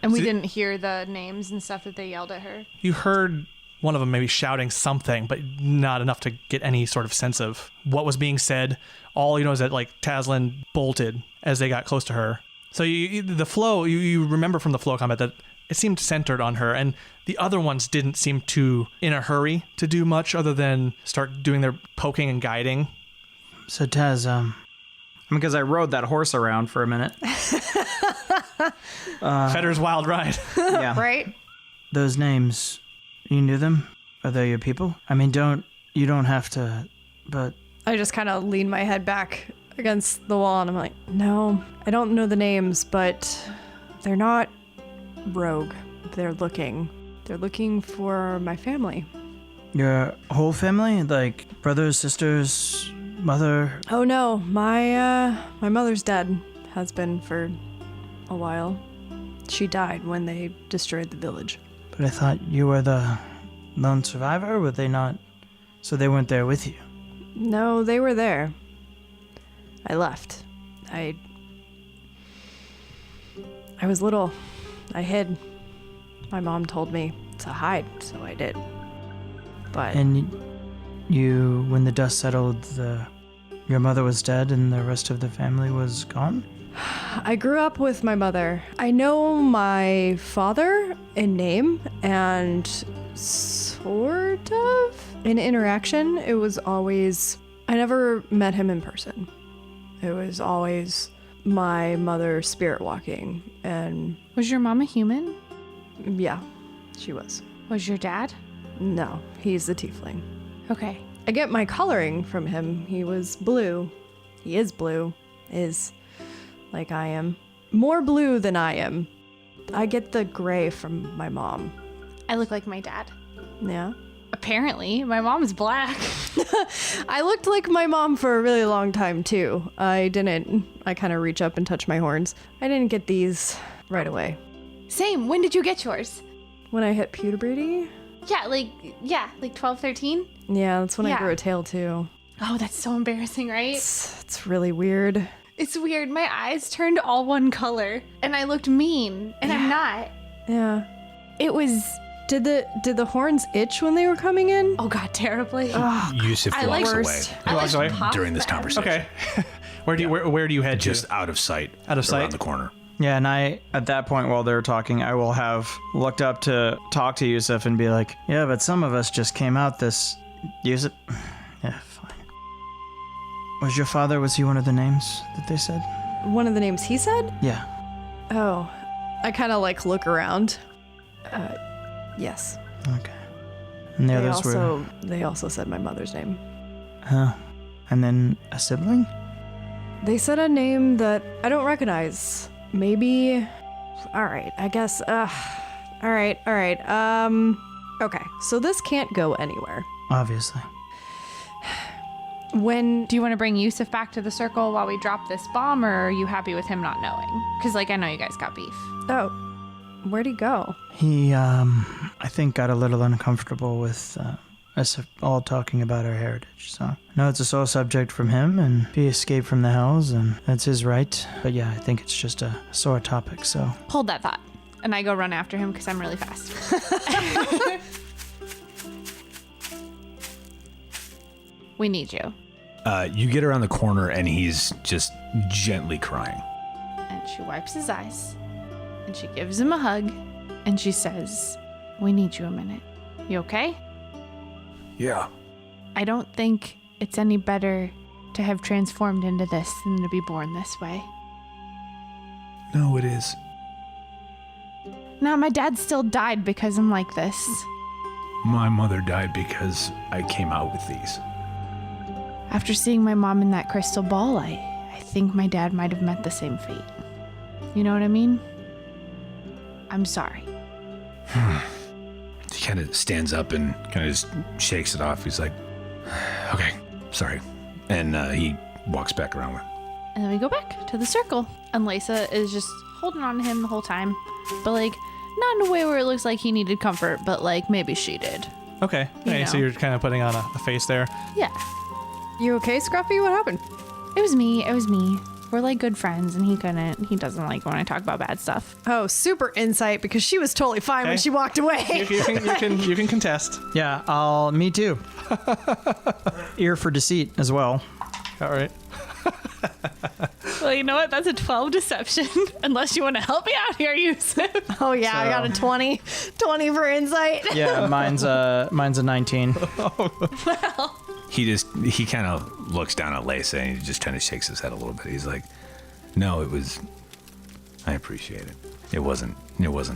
And we didn't hear the names and stuff that they yelled at her? You heard one of them maybe shouting something, but not enough to get any sort of sense of what was being said. All you know is that like Tazlin bolted as they got close to her. So the flow, you remember from the flow combat that it seemed centered on her, and the other ones didn't seem to in a hurry to do much other than start doing their poking and guiding. So Taz, because I rode that horse around for a minute. Feder's wild ride. Yeah. Right? Those names, you knew them? Are they your people? You don't have to, but... I just kind of lean my head back against the wall and I'm like, no, I don't know the names, but they're not rogue. They're looking for my family. Your whole family? Like brothers, sisters, mother? Oh no, my mother's dead. Has been for a while. She died when they destroyed the village. But I thought you were the lone survivor? Were they not? So they weren't there with you? No, they were there. I left. I was little. I hid. My mom told me to hide, so I did. But And you, when the dust settled, your mother was dead and the rest of the family was gone? I grew up with my mother. I know my father in name and sort of in interaction. It was always, I never met him in person. It was always my mother spirit walking, and Was your mom a human? yeah, she was. Was your dad? No, he's the tiefling. Okay. I get my coloring from him. He was blue. He is blue. Is like I am. More blue than I am. I get the gray from my mom. I look like my dad. Yeah. Apparently, my mom's black. I looked like my mom for a really long time too. I kind of reach up and touch my horns. I didn't get these right away. Same. When did you get yours? When I hit puberty? Yeah, like 12, 13. Yeah, that's when I Yeah. grew a tail too. Oh, that's so embarrassing, right? It's really weird. It's weird. My eyes turned all one color, and I looked mean, and I'm not. Yeah. It was... Did the horns itch when they were coming in? Oh, God, terribly. Yusuf I walks like away worst. He walks away? during this conversation. Okay. Where do you head Just to? out of sight. Out of sight? Around the corner. Yeah, and at that point while they're talking, I will have looked up to talk to Yusuf and be like, yeah, but some of us just came out this... Yusuf? Yeah, fine. Was your father, was he one of the names that they said? One of the names he said? Yeah. Oh. I kind of like look around. Yes. Okay. And the others were... They also said my mother's name. Huh. And then a sibling? They said a name that I don't recognize. Maybe... Alright, I guess... Alright. Okay, so this can't go anywhere. Obviously. When... Do you want to bring Yusuf back to the circle while we drop this bomb, or are you happy with him not knowing? Because, I know you guys got beef. Oh. Where'd he go? He, I think got a little uncomfortable with, us all talking about our heritage, so... No, it's a sore subject from him, and he escaped from the hells, and that's his right. But yeah, I think it's just a sore topic, so... Hold that thought. And I go run after him because I'm really fast. We need you. You get around the corner, and he's just gently crying. And she wipes his eyes. And she gives him a hug. And she says, we need you a minute. You okay? Yeah. I don't think it's any better to have transformed into this than to be born this way. No, it is. No, my dad still died because I'm like this. My mother died because I came out with these. After seeing my mom in that crystal ball, I think my dad might have met the same fate. You know what I mean? I'm sorry. He kind of stands up and kind of just shakes it off. He's like, okay, sorry. And he walks back around with. And then we go back to the circle. And Lisa is just holding on to him the whole time. But, not in a way where it looks like he needed comfort, but, maybe she did. Okay. Hey, so know. you're kind of putting on a face there. Yeah. You okay, Scruffy? What happened? It was me. We're, good friends, and he couldn't. He doesn't like when I talk about bad stuff. Oh, super insight, because she was totally fine when Okay. she walked away. You can contest. Yeah, me too. Ear for deceit as well. All right. Well, you know what? That's a 12 deception. Unless you want to help me out here, Yusuf. Oh, yeah, I got a 20. 20 for insight. Yeah, mine's a 19. He kind of looks down at Lisa and he just kind of shakes his head a little bit. He's like, no, I appreciate it. It wasn't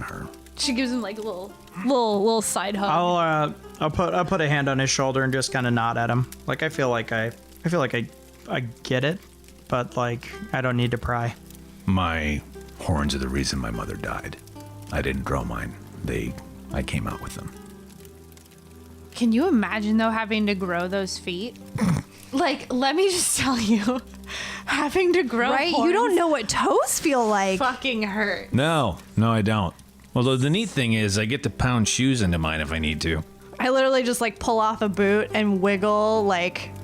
her. She gives him, a little side hug. I'll put a hand on his shoulder and just kind of nod at him. I feel like I get it, but I don't need to pry. My horns are the reason my mother died. I didn't grow mine. I came out with them. Can you imagine, though, having to grow those feet? Let me just tell you, having to grow Right? horns You don't know what toes feel like. fucking hurt. No, I don't. Although the neat thing is I get to pound shoes into mine if I need to. I literally just pull off a boot and wiggle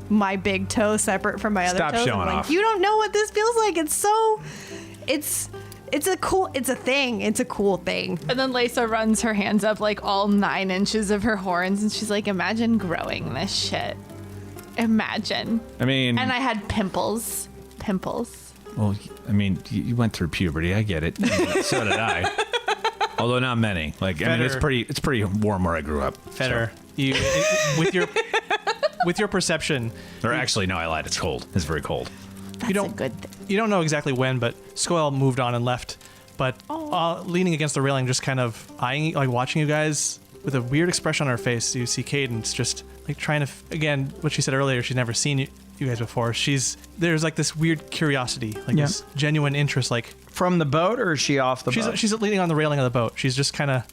my big toe separate from my other Stop toes. showing I'm off. You don't know what this feels like. It's a thing. It's a cool thing. And then Lisa runs her hands up all 9 inches of her horns, and she's like, imagine growing this shit. Imagine. I mean... And I had pimples. Well, I mean, you went through puberty. I get it. So did I. Although not many. It's pretty warm where I grew up. Feder, So. you with your perception. Or actually, no, I lied. It's cold. It's very cold. That's a good thing. You don't know exactly when, but Skoel moved on and left. But leaning against the railing, just kind of eyeing, watching you guys with a weird expression on her face. You see Cadence just trying to, again, what she said earlier, she's never seen you guys before. There's this weird curiosity, this genuine interest. From the boat, or is she off the boat? She's leaning on the railing of the boat. She's just kind of.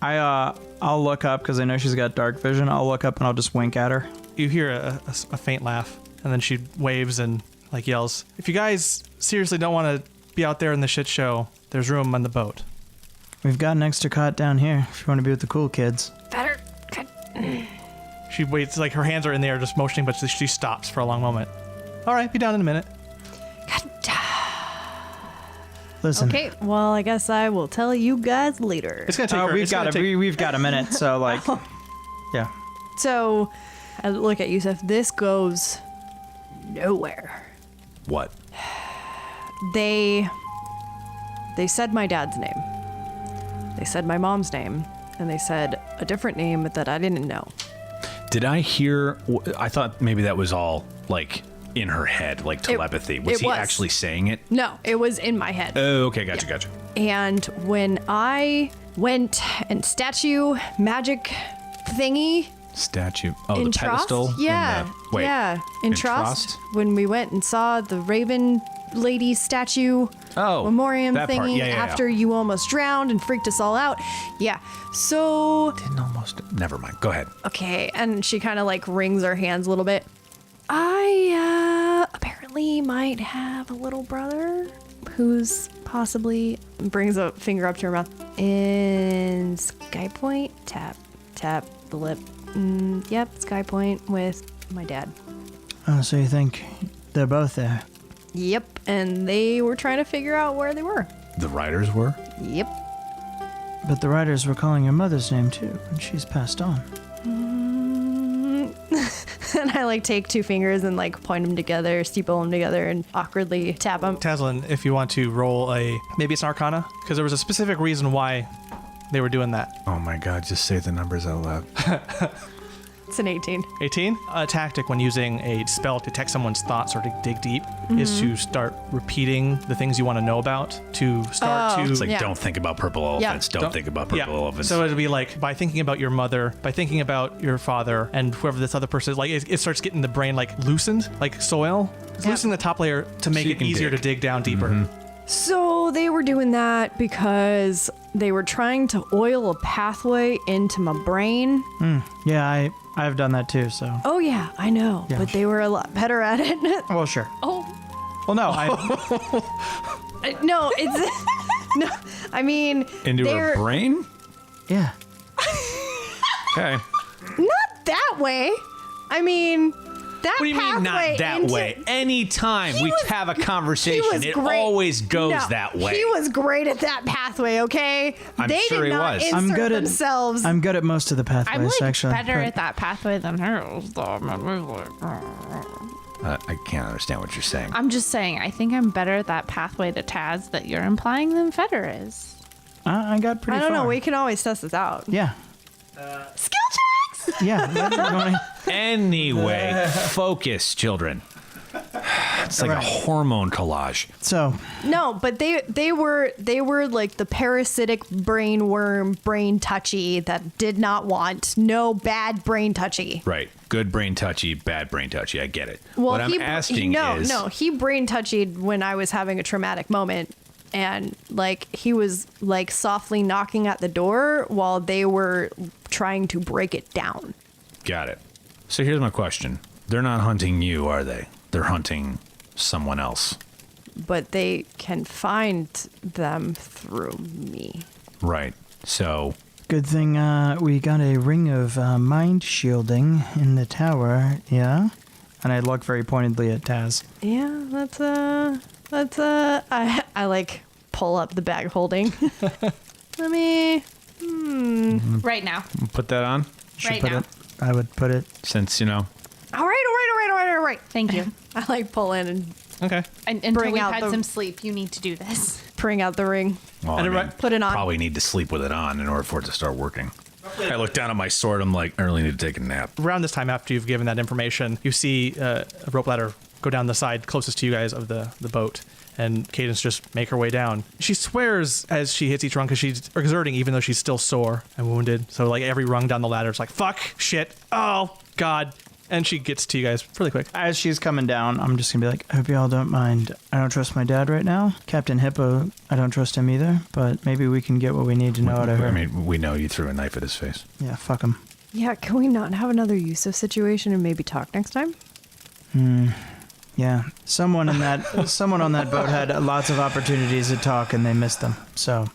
I'll look up because I know she's got dark vision. I'll look up and I'll just wink at her. You hear a faint laugh, and then she waves and yells, "If you guys seriously don't want to be out there in the shit show, there's room on the boat. We've got an extra cot down here if you want to be with the cool kids." Better. She waits, like her hands are in the air just motioning, but she stops for a long moment. All right, be down in a minute. Listen. Okay, well, I guess I will tell you guys later. It's gonna take her. We've got a minute, so like, yeah. So, I look at Yusuf. This goes nowhere. What? They said my dad's name. They said my mom's name. And they said a different name that I didn't know. Did I hear? I thought maybe that was all like in her head, like telepathy. Was he actually saying it? No, it was in my head. Oh, okay, gotcha. And when I went and statue magic thingy Statue. Oh, in the pedestal? Trost, yeah, in Trost, when we went and saw the Raven Lady statue memoriam that part. thingy after you almost drowned and freaked us all out. Yeah. So Didn't almost. Never mind. Go ahead. okay, and she kind of like wrings her hands a little bit. I apparently might have a little brother who's possibly brings a finger up to her mouth in Sky Point. Tap the lip. Yep, Sky Point with my dad. Oh, so you think they're both there? Yep, and they were trying to figure out where they were. The riders were? Yep. But the riders were calling your mother's name too, and she's passed on. And I like take two fingers and like point them together, steeple them together, and awkwardly tap them. Tazlin, if you want to roll maybe it's an Arcana, because there was a specific reason why they were doing that. Oh my God! Just say the numbers out loud. It's an 18. 18? A tactic when using a spell to detect someone's thoughts or to dig deep is to start repeating the things you want to know about, to start to... It's like, Yeah. don't think about purple elephants. Don't think about purple elephants. So it'd be like, by thinking about your mother, by thinking about your father, and whoever this other person is, like, it starts getting the brain, like, loosened, like soil. It's loosening the top layer to make So you it can easier dig. to dig down deeper. So they were doing that because they were trying to oil a pathway into my brain. Yeah, I've done that too, so. Oh yeah, I know, Yeah. but they were a lot better at it. Well, sure. Oh Well, no, no, it's no. I mean, Into they're her brain? yeah. Okay. not that way. I mean, that What do you mean pathway not that into- way? Anytime we was- have a He conversation, was it great. always goes No, that way. He was great at that pathway. Okay, I'm they sure did he not was. insert I'm good at themselves. I'm good at most of the I'm pathways, like actually. better but- at that pathway than her. I can't understand what you're saying. I'm just saying, I think I'm better at that pathway to Taz that you're implying than Feder is. I got pretty I don't know. far. We can always test this out. Yeah. Skill checks. Yeah. Anyway, focus, children. It's like a hormone collage. So, No, but they were like the parasitic brain worm, brain touchy that did not want no bad brain touchy. Right. Good brain touchy, bad brain touchy. I get it. Well, what I'm asking is... he brain touchied when I was having a traumatic moment, and like he was like softly knocking at the door while they were trying to break it down. Got it. So here's my question. They're not hunting you, are they? They're hunting someone else. But they can find them through me. Right. So... good thing we got a ring of mind shielding in the tower, yeah? And I look very pointedly at Taz. Yeah, I like pull up the bag holding. Let me. Right now. Put that on, Right put now. it. I would put it. since, you know... All right. Thank you. I like pull in and Okay. And until Bring we've out had the- some sleep, you need to do this. bring out the ring. Well, And I mean, Put it on. probably need to sleep with it on in order for it to start working. I look down at my sword. I'm like, I really need to take a nap. Around this time, after you've given that information, you see a rope ladder go down the side closest to you guys of the boat, and Cadence just make her way down. She swears as she hits each rung because she's exerting even though she's still sore and wounded. So like every rung down the ladder is like, fuck, shit, oh, God. And she gets to you guys really quick. As she's coming down, I'm just gonna be like, I hope y'all don't mind. I don't trust my dad right now. Captain Hippo, I don't trust him either, but maybe we can get what we need to know out of her. I mean, we know you threw a knife at his face. Yeah, fuck him. Yeah, can we not have another Yusuf situation and maybe talk next time? Yeah, someone on that boat had lots of opportunities to talk and they missed them. So,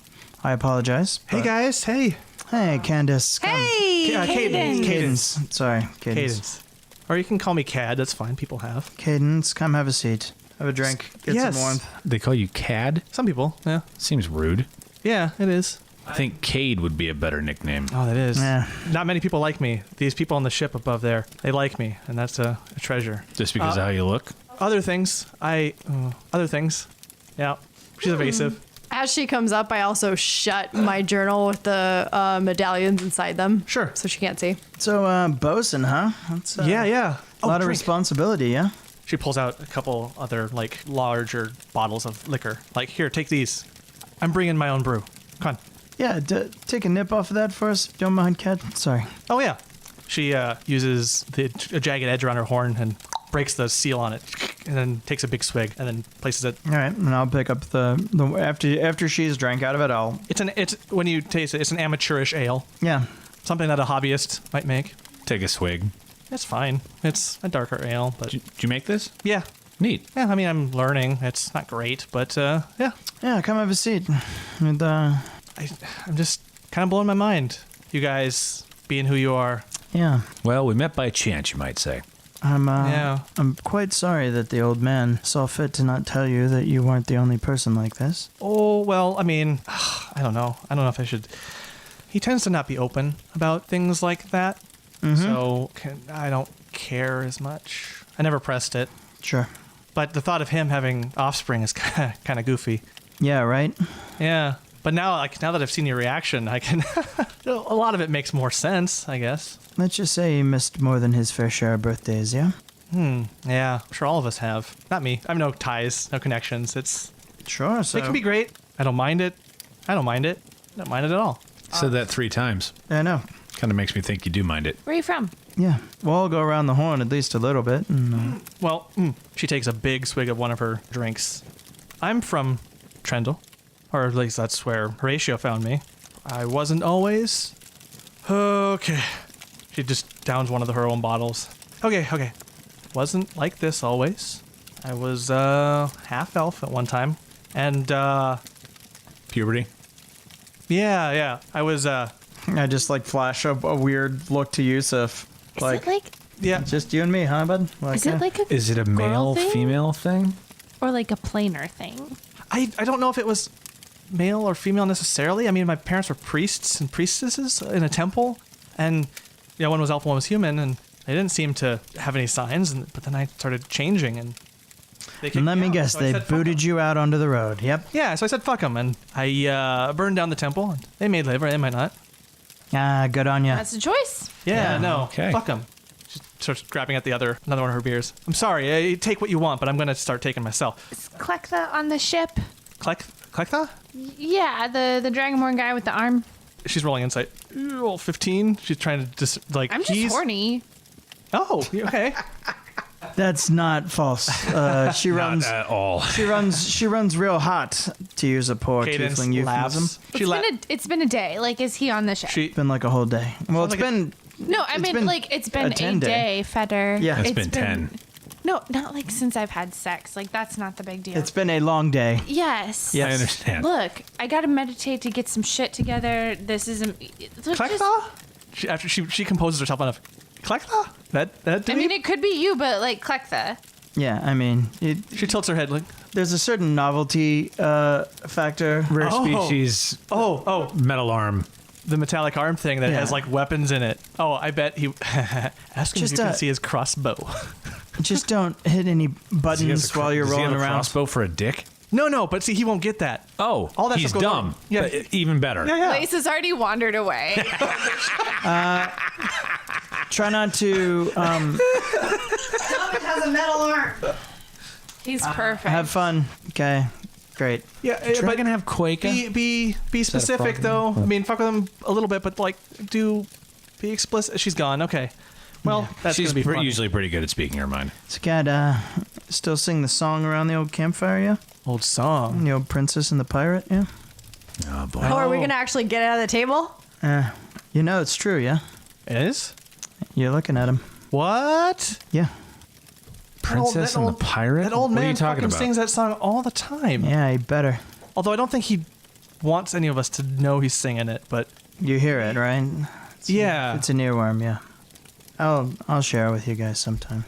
I apologize. Hey but- guys, hey. Hey, Candace. Come. Hey, Cadence. Cadence. Sorry, Cadence. Cadence. Or you can call me Cad. That's fine. People have. Cadence, come have a seat. Have a drink. Get Yes. some warmth. They call you Cad? Some people. Yeah. Seems rude. Yeah, it is. I think Cade would be a better nickname. Oh, that is. Yeah. Not many people like me. These people on the ship above there, they like me, and that's a treasure. Just because of how you look? Other things, other things. Yeah, she's evasive. As she comes up, I also shut my journal with the medallions inside them. Sure. So she can't see. So, bosun, huh? That's Yeah. a lot of drink. responsibility, yeah? She pulls out a couple other, like, larger bottles of liquor. Like, here, take these. I'm bringing my own brew. Come on. Yeah, take a nip off of that for us. Don't mind, Cat. Sorry. Oh, yeah. She uses a jagged edge around her horn and breaks the seal on it, and then takes a big swig, and then places it. All right, and I'll pick up the after she's drank out of it. It's when you taste it, it's an amateurish ale, Yeah. something that a hobbyist might make. Take a swig. It's fine. It's a darker ale, but Did you make this? yeah. Neat. Yeah, I mean, I'm learning. It's not great, but yeah. Yeah, come have a seat. And I'm just kind of blowing my mind. You guys being who you are. yeah, Well, we met by chance, you might say. I'm quite sorry that the old man saw fit to not tell you that you weren't the only person like this. Oh, well, I mean, I don't know. I don't know if I should. He tends to not be open about things like that. So I don't care as much. I never pressed it. Sure. But the thought of him having offspring is kind of goofy. Yeah, right? Yeah. But now that I've seen your reaction, I can. A lot of it makes more sense, I guess. Let's just say he missed more than his fair share of birthdays, yeah? Yeah. I'm sure all of us have. Not me. I have no ties, no connections. Sure, so... It can be great. I don't mind it. I don't mind it at all. Said that 3 times. I know. Kind of makes me think you do mind it. Where are you from? Yeah. We'll all go around the horn at least a little bit. And, Well, she takes a big swig of one of her drinks. I'm from Trendle. Or at least that's where Horatio found me. I wasn't always. Okay. She just downs one of her own bottles. Okay. Wasn't like this always. I was half elf at one time. And Puberty? yeah. I was I just flash up a weird look to Yusuf. Is it like yeah. Just you and me, huh, bud? is it like a Is it a girl male, thing? female thing? Or like a planar thing? I don't know if it was male or female necessarily. I mean, my parents were priests and priestesses in a temple, and one was elf, one was human, and they didn't seem to have any signs. But then I started changing, and they kicked And let me out. guess, So I they said, "Fuck booted 'em." you out onto the road. Yep. Yeah, so I said fuck them, and I burned down the temple. And they may live or they might not. Ah, good on ya. That's a choice. Yeah, no, okay. fuck them. She starts grabbing at another one of her beers. I'm sorry, take what you want, but I'm gonna start taking myself. Is Klekta on the ship? Klekta? Yeah, the Dragonborn guy with the arm. She's rolling insight. Roll 15. She's trying to just I'm just horny. Oh, okay. That's not false. She runs. Not at all. She runs real hot, to use a poor Cadence tiefling euphemism. laughs. It's been a day. Like, is he on the ship? It's been like a whole day. Well, it's Sounds like been. No, I mean, been it's been a 10 a day. day, Feder. Yeah. It's been 10. No, not like since I've had sex. Like, that's not the big deal. It's been a long day. Yes. Yes. I understand. Look, I gotta meditate to get some shit together. This isn't. Klekta? After she composes herself enough. Klekta? That I mean, it could be you, but like Klekta. Yeah, I mean, she tilts her head like, there's a certain novelty factor. Rare Oh. species, oh, metal arm. the metallic arm thing that Yeah. has like weapons in it. Oh, I bet he. Ask him Just, if you can see his crossbow. Just don't hit any buttons while you're Does he have rolling a around. crossbow for a dick? No, but see, he won't get that. Oh, All that he's stuff goes dumb. on. Yeah. But even better. Yeah. Lace has already wandered away. Try not to has a metal arm. He's perfect. have fun. Okay, great. Yeah, Try but gonna have Quaker. be specific though. I mean, fuck with him a little bit, but like, be explicit. She's gone. Okay. Well, that's She's gonna be fun. usually pretty good at speaking her mind. So, Cat, still sing the song around the old campfire, yeah? Old song. The old princess and the pirate, yeah? Oh boy. Oh, are we gonna actually get out of the table? You know it's true, yeah? It is? You're looking at him. What? Yeah. Princess and the Pirate? That old What man are you talking fucking about? sings that song all the time. Yeah, he better. Although I don't think he wants any of us to know he's singing it, but You hear it, right? Yeah. It's an earworm, yeah. I'll share it with you guys sometime.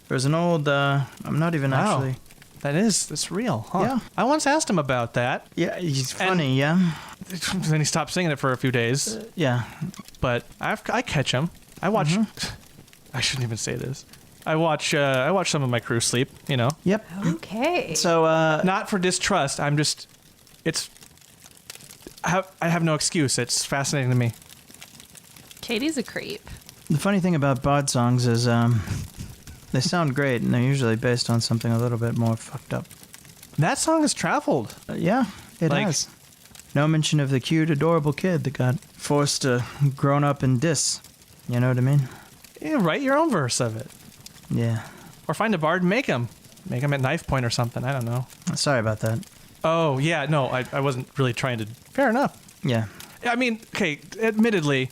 There's an old, I'm not even Wow. actually... It's real, huh? Yeah. I once asked him about that. Yeah, he's funny, yeah? Then he stopped singing it for a few days. Yeah. But I catch him. I watch... I shouldn't even say this. I watch some of my crew sleep, you know. Yep. Okay. So, Not for distrust. I'm just... I have no excuse. It's fascinating to me. Katie's a creep. the funny thing about bard songs is, they sound great, and they're usually based on something a little bit more fucked up. That song has traveled. Yeah, it Like- has. No mention of the cute, adorable kid that got forced to grown up in dis. You know what I mean? Yeah, write your own verse of it. Yeah. Or find a bard and make him. Make him at knife point or something. I don't know. Sorry about that. Oh, yeah. No, I wasn't really trying to... Fair enough. Yeah. I mean, okay, admittedly,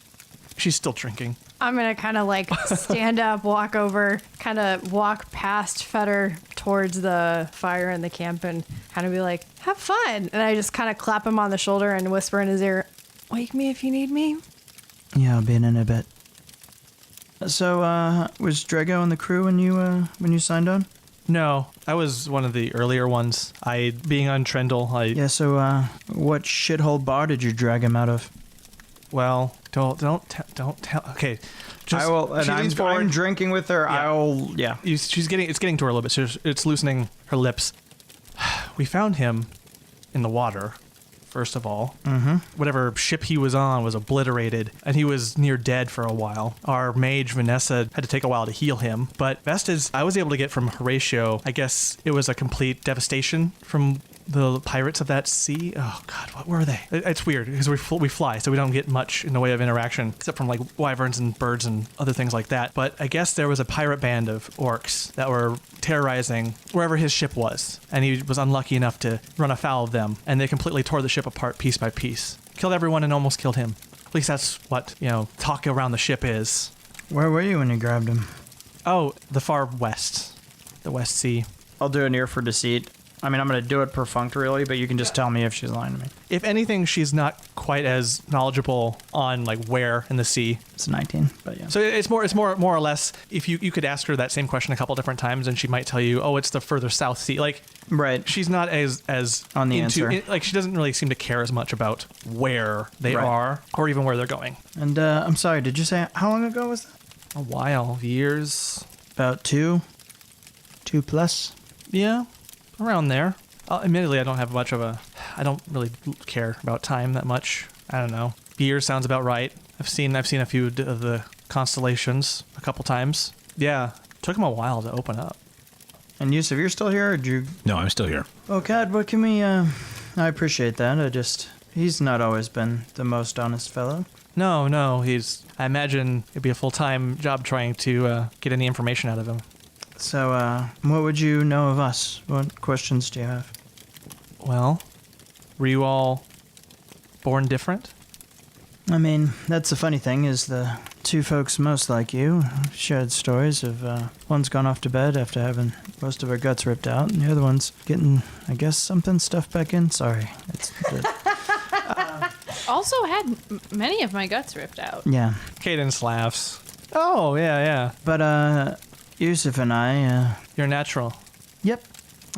she's still drinking. I'm gonna kind of like stand up, walk over, kind of walk past Feder towards the fire in the camp and kind of be like, have fun. And I just kind of clap him on the shoulder and whisper in his ear, wake me if you need me. Yeah, I'll be in a bit. So, was Drago in the crew when you signed on? No, I was one of the earlier ones. Being on Trendle, Yeah, so, what shithole bar did you drag him out of? well, don't tell. Okay, just, I will, and she leans I'm forward. drinking with her. Yeah. I'll, yeah. It's getting to her a little bit. So it's loosening her lips. We found him in the water. First of all, whatever ship he was on was obliterated, and he was near dead for a while. Our mage, Vanessa, had to take a while to heal him. But best is, I was able to get from Horatio, I guess it was a complete devastation from the pirates of that sea. Oh, God, what were they? It's weird, because we fly, so we don't get much in the way of interaction, except from, like, wyverns and birds and other things like that. But I guess there was a pirate band of orcs that were terrorizing wherever his ship was, and he was unlucky enough to run afoul of them, and they completely tore the ship apart piece by piece. Killed everyone and almost killed him. At least that's what, talk around the ship is. Where were you when you grabbed him? Oh, the far west. The West Sea. I'll do an ear for deceit. I mean, I'm going to do it perfunctorily, but you can just tell me if she's lying to me. If anything, she's not quite as knowledgeable on, like, where in the sea. It's 19, but yeah. So it's more or less, if you could ask her that same question a couple different times, and she might tell you, oh, it's the further south sea. Like, Right. she's not as On the answer. like, she doesn't really seem to care as much about where they Right. are, or even where they're going. And, I'm sorry, did you say, how long ago was that? A while, years, About 2 plus? yeah, around there. Admittedly, I don't have much of I don't really care about time that much. I don't know. Years sounds about right. I've seen a few of the constellations a couple times. Yeah, took them a while to open up. And Yusuf, you're still here, or did you... No, I'm still here. Oh, God, what can we, I appreciate that. He's not always been the most honest fellow. No, I imagine it'd be a full-time job trying to get any information out of him. So, what would you know of us? What questions do you have? Well, were you all born different? I mean, that's the funny thing, is the two folks most like you shared stories of, one's gone off to bed after having most of her guts ripped out, and the other one's getting, I guess, something stuffed back in. Sorry. Also had many of my guts ripped out. Yeah. Cadence laughs. Oh, yeah. But, Yusuf and I, You're natural. yep.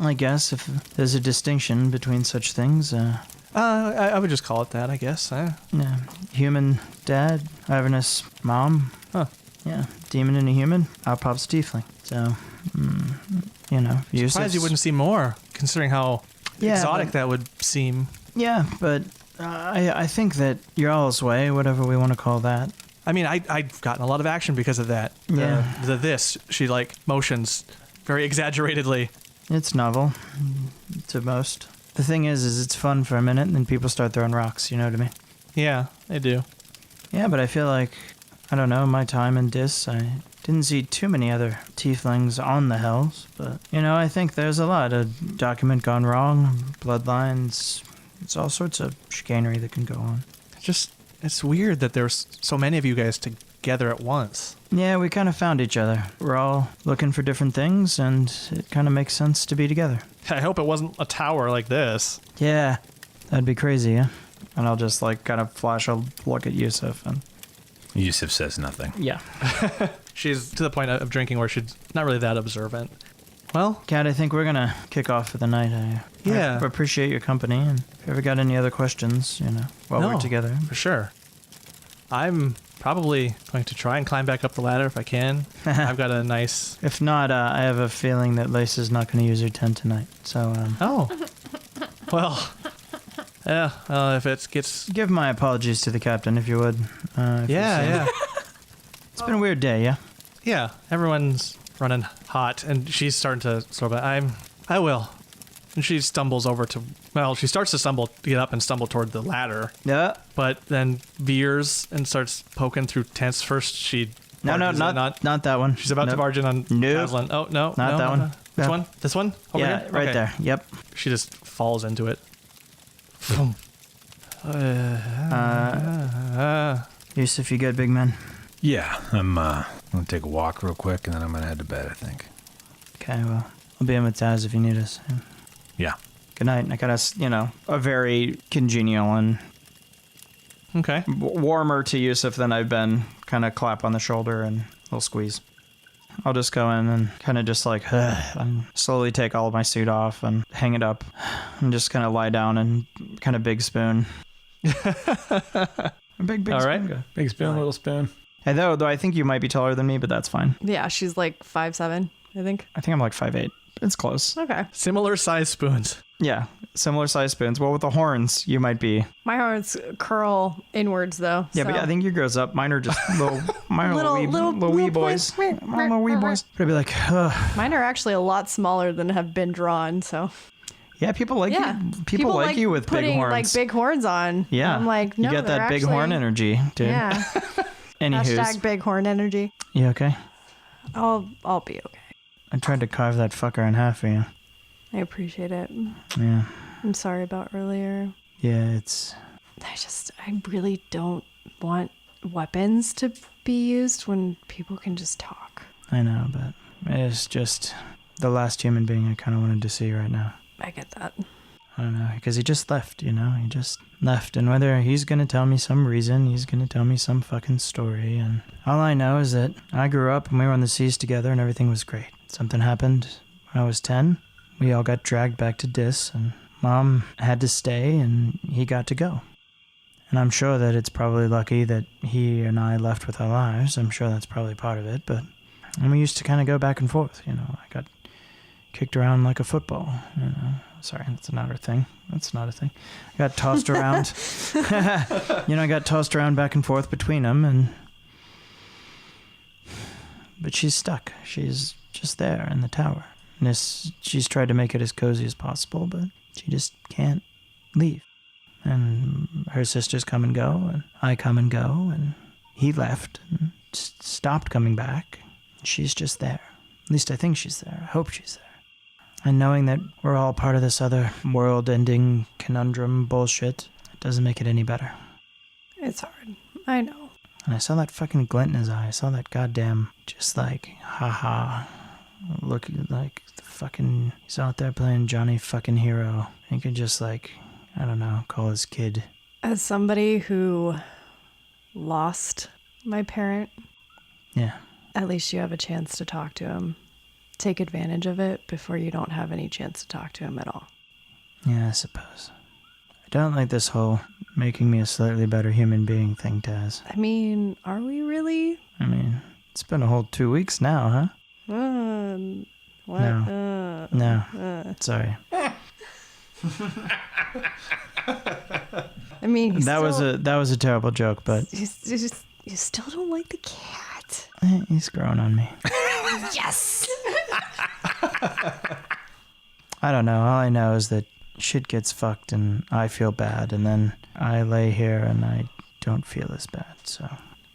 I guess if there's a distinction between such things, I would just call it that, I guess. yeah, human dad, Ivernus mom. Huh. Yeah, demon and a human. Our pop's tiefling. So, Yusuf's... Surprised you wouldn't see more, considering how exotic but- that would seem. Yeah, but I think that you're all's way, whatever we want to call that. I mean, I've gotten a lot of action because of that. Yeah. She, like, motions very exaggeratedly. It's novel, to most. The thing is it's fun for a minute, and then people start throwing rocks, you know what I mean? Yeah, they do. Yeah, but I feel like, I don't know, my time in Dis, I didn't see too many other tieflings on the Hells, but, I think there's a lot of document gone wrong, bloodlines, it's all sorts of chicanery that can go on. It's weird that there's so many of you guys together at once. Yeah, we kind of found each other. We're all looking for different things, and it kind of makes sense to be together. I hope it wasn't a tower like this. Yeah, that'd be crazy, yeah? And I'll just like kind of flash a look at Yusuf and Yusuf says nothing. yeah. She's to the point of drinking where she's not really that observant. Well, Kat, I think we're gonna kick off for the night. Yeah. I appreciate your company, and if you ever got any other questions, while no, we're together. for sure. I'm probably going to try and climb back up the ladder if I can. I've got a nice... If not, I have a feeling that Lace is not going to use her tent tonight. So, Oh. Well, yeah, if it gets... give my apologies to the captain, if you would. Yeah. It's been a weird day, yeah? Yeah, everyone's running hot, and she's starting to sort of... I will. And she stumbles over to... Well, she starts to get up and stumble toward the ladder, Yeah. but then veers and starts poking through tents. First, she... No, barges in not that one. She's about to Nope. barge in on Nope. Aslan. Oh, no. Not no, that no, one. no. This Yeah. one? This one? Over Yeah, here? right Okay. there. Yep. She just falls into it. Yusuf, you good, big man? Yeah, I'm gonna take a walk real quick, and then I'm gonna head to bed, I think. Okay, well, I'll be in with Dayz if you need us. Yeah. Good night. I got us, a very congenial and Okay. warmer to Yusuf than I've been. Kind of clap on the shoulder and a little squeeze. I'll just go in and kind of just like and slowly take all of my suit off and hang it up and just kind of lie down and kind of big spoon. A big All spoon. right. Big spoon, little spoon. Hey, though I think you might be taller than me, but that's fine. Yeah, she's like 5'7", I think. I think I'm like 5'8". It's close. Okay. Similar size spoons. Yeah, similar size spoons. Well, with the horns, you might be. My horns curl inwards though. Yeah, but I think yours goes up. Mine are just mine are little wee boys. Mine are little wee boys. But I'd be like, ugh. mine are actually a lot smaller than have been drawn. So Yeah, people like yeah, you. People like you with big putting horns. like big horns on. Yeah, I'm like, no, you get they're that big actually- horn energy, dude. Yeah. Anywho's, Hashtag big horn energy. you okay? I'll be okay. I tried to carve that fucker in half for you. I appreciate it. Yeah, I'm sorry about earlier. yeah. It's I really don't want weapons to be used when people can just talk. I know, but it's just the last human being I kind of wanted to see right now. I get that. I don't know, because he just left, He just left. And whether he's going to tell me some reason, he's going to tell me some fucking story. And all I know is that I grew up and we were on the seas together and everything was great. Something happened when I was 10. We all got dragged back to Dis and Mom had to stay and he got to go. And I'm sure that it's probably lucky that he and I left with our lives. I'm sure that's probably part of it. And we used to kind of go back and forth, I got kicked around like a football, Sorry, that's not a thing. That's not a thing. I got tossed around. I got tossed around back and forth between them, but she's stuck. She's just there in the tower. And she's tried to make it as cozy as possible, but she just can't leave. And her sisters come and go, and I come and go, and he left and stopped coming back. She's just there. At least I think she's there. I hope she's there. And knowing that we're all part of this other world-ending conundrum bullshit, it doesn't make it any better. It's hard. I know. And I saw that fucking glint in his eye. I saw that goddamn, just like, haha, look like the fucking, he's out there playing Johnny fucking Hero. He could just like, I don't know, call his kid. As somebody who lost my parent, Yeah. at least you have a chance to talk to him. Take advantage of it before you don't have any chance to talk to him at all. Yeah, I suppose. I don't like this whole making me a slightly better human being thing, Dayz. I mean, are we really? I mean, it's been a whole 2 weeks now, huh? What? No. Sorry. I mean, That was a terrible joke, but You still don't like the cat. he's growing on me. Yes! I don't know. All I know is that shit gets fucked and I feel bad, and then I lay here and I don't feel as bad, so.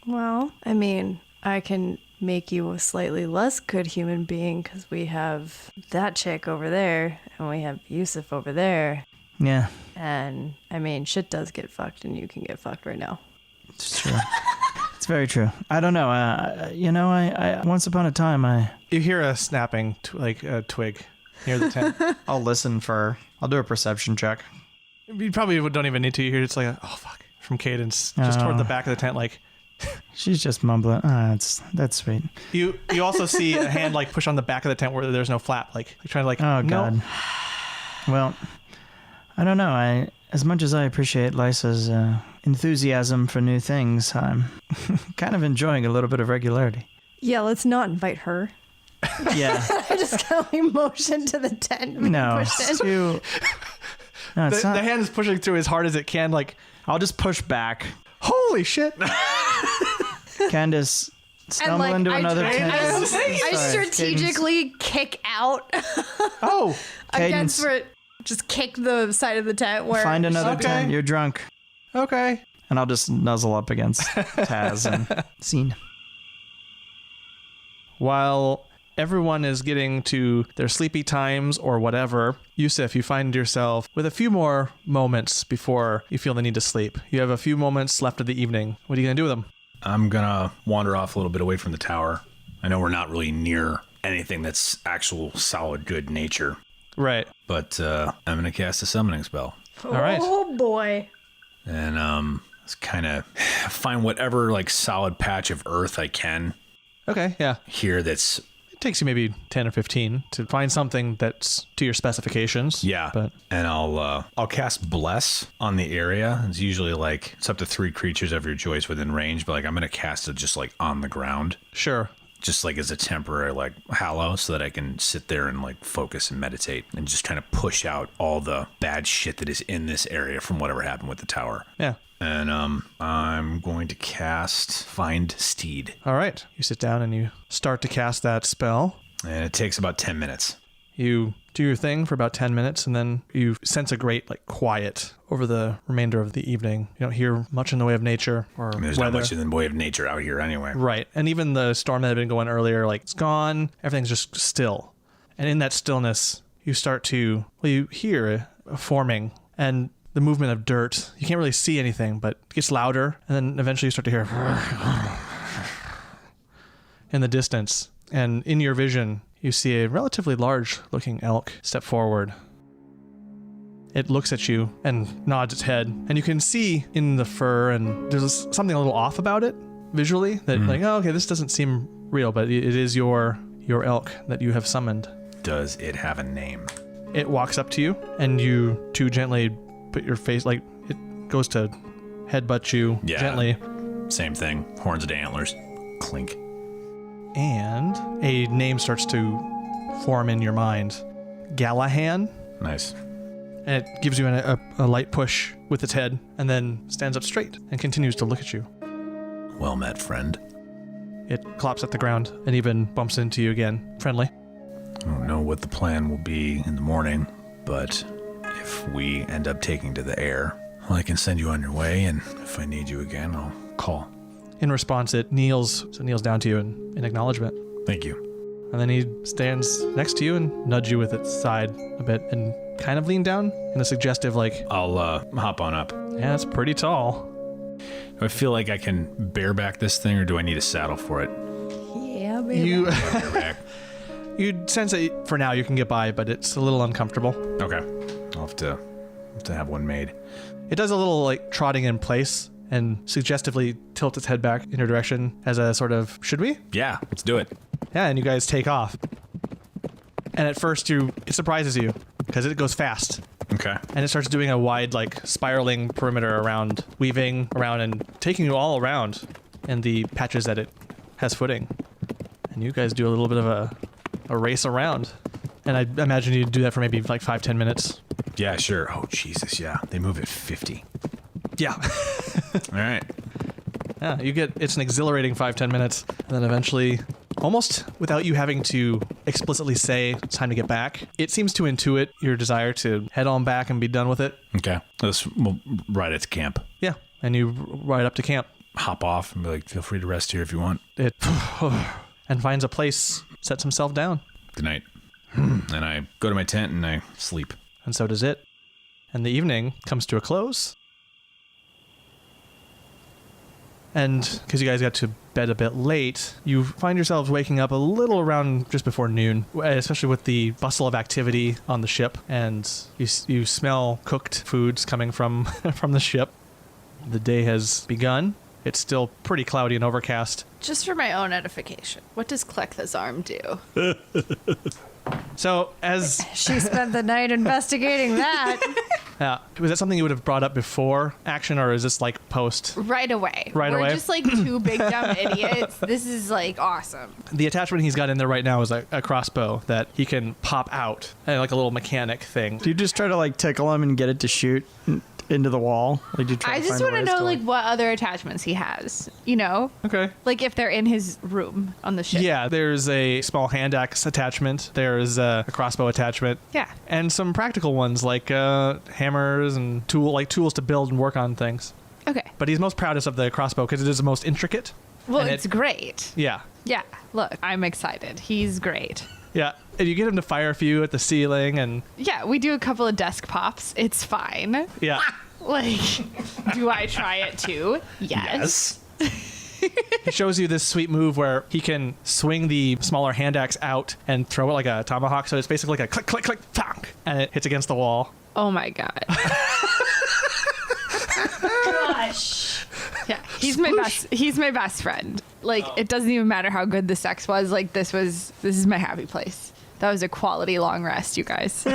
Well, I mean, I can make you a slightly less good human being because we have that chick over there and we have Yusuf over there. Yeah, And, I mean, shit does get fucked and you can get fucked right now. it's true. It's very true. I don't know. I once upon a time, You hear a snapping, like a twig near the tent. I'll listen for, I'll do a perception check. You probably don't even need to hear. It's like, oh fuck, from Cadence, just toward the back of the tent, like. She's just mumbling. That's sweet. You also see a hand like push on the back of the tent where there's no flap, like trying to like. Oh God. No. Well, I don't know. As much as I appreciate Lysa's enthusiasm for new things, I'm kind of enjoying a little bit of regularity. Yeah, let's not invite her. Yeah. I just kind of motion to the tent. No, Pushed in. it's too. No, it's The not. hand is pushing through as hard as it can. Like, I'll just push back. holy shit! Candace, stumble like, into I- another I- tent. I Sorry, strategically kick out Oh, against where just kick the side of the tent where Find another Okay. tent. You're drunk. okay. And I'll just nuzzle up against Taz and scene. While everyone is getting to their sleepy times or whatever, Yusuf, you find yourself with a few more moments before you feel the need to sleep. You have a few moments left of the evening. What are you going to do with them? I'm gonna wander off a little bit away from the tower. I know we're not really near anything that's actual solid good nature, Right. but I'm gonna cast a summoning spell. All right. Oh boy. And just kind of find whatever like solid patch of earth I can Okay, yeah. here that's It takes you maybe 10 or 15 to find something that's to your specifications. yeah. But And I'll cast bless on the area. It's usually like it's up to 3 creatures of your choice within range, but like I'm gonna cast it just like on the ground, sure. just like as a temporary like hallow, so that I can sit there and like focus and meditate and just kind of push out all the bad shit that is in this area from whatever happened with the tower. Yeah. And I'm going to cast Find Steed. All right. You sit down and you start to cast that spell. And it takes about 10 minutes. You do your thing for about 10 minutes, and then you sense a great like quiet over the remainder of the evening. You don't hear much in the way of nature or I mean, there's weather. not much in the way of nature out here anyway. Right. And even the storm that had been going earlier, like, it's gone. Everything's just still. And in that stillness, you start to, well, you hear a forming and the movement of dirt. You can't really see anything, but it gets louder. And then eventually you start to hear in the distance. And in your vision, you see a relatively large looking elk step forward. It looks at you and nods its head, and you can see in the fur, and there's something a little off about it visually. That like, oh, okay, this doesn't seem real, but it is your elk that you have summoned. Does it have a name? It walks up to you, and you two gently put your face, like it goes to headbutt you gently, Same thing. Horns and antlers. Clink. and a name starts to form in your mind, Gallahan. Nice. And it gives you a light push with its head, and then stands up straight and continues to look at you. Well met, friend. It clops at the ground and even bumps into you again, friendly. I don't know what the plan will be in the morning, but if we end up taking to the air, well, I can send you on your way, and if I need you again, I'll call. In response, it kneels down to you in acknowledgement. Thank you. And then he stands next to you and nudges you with its side a bit and kind of lean down in a suggestive, like, I'll hop on up. yeah, it's pretty tall. Do I feel like I can bareback this thing, or do I need a saddle for it? Yeah, baby. You Bareback. you sense that for now you can get by, but it's a little uncomfortable. Okay. I'll have to have one made. It does a little like trotting in place and suggestively tilts its head back in your direction as a sort of, should we? Yeah, let's do it. Yeah, and you guys take off. And at first it surprises you because it goes fast. Okay. And it starts doing a wide, like, spiraling perimeter around, weaving around and taking you all around in the patches that it has footing. And you guys do a little bit of a race around. And I imagine you do that for maybe like 5-10 minutes. Yeah, sure. Oh, Jesus, yeah. They move at 50. Yeah. All right. Yeah, it's an exhilarating 5-10 minutes. And then eventually, almost without you having to explicitly say it's time to get back, it seems to intuit your desire to head on back and be done with it. Okay. We'll ride it to camp. Yeah, and you ride up to camp. Hop off and be like, feel free to rest here if you want. It and finds a place, sets himself down. Good night. And I go to my tent and I sleep. And so does it. And the evening comes to a close. And because you guys got to bed a bit late, you find yourselves waking up a little around just before noon, especially with the bustle of activity on the ship. And you smell cooked foods coming from from the ship. The day has begun. It's still pretty cloudy and overcast. Just for my own edification, what does Clectha's arm do? So as She spent the night investigating that. was that something you would have brought up before action, or is this like post? Right away. Right We're away? just like two big dumb idiots. This is like awesome. The attachment he's got in there right now is a crossbow that he can pop out, like a little mechanic thing. Do you just try to like tickle him and get it to shoot into the wall? Like, do you try I to just find want to ways know like like what other attachments he has. You know, Okay. like if they're in his room on the ship. Yeah, there's a small hand axe attachment. There's a crossbow attachment. Yeah. And some practical ones like hammers and tools to build and work on things. Okay. But he's most proudest of the crossbow because it is the most intricate. Well, And it's great. Yeah. Yeah. Look, I'm excited. He's great. Yeah. And you get him to fire a few at the ceiling and Yeah, we do a couple of desk pops. It's fine. yeah. Like, do I try it too? Yes. He shows you this sweet move where he can swing the smaller hand axe out and throw it like a tomahawk. So it's basically like a click, click, click, thunk, and it hits against the wall. Oh my god. Gosh. Yeah, he's my best. He's my best friend. Like, it doesn't even matter how good the sex was. Like, this is my happy place. That was a quality long rest, you guys.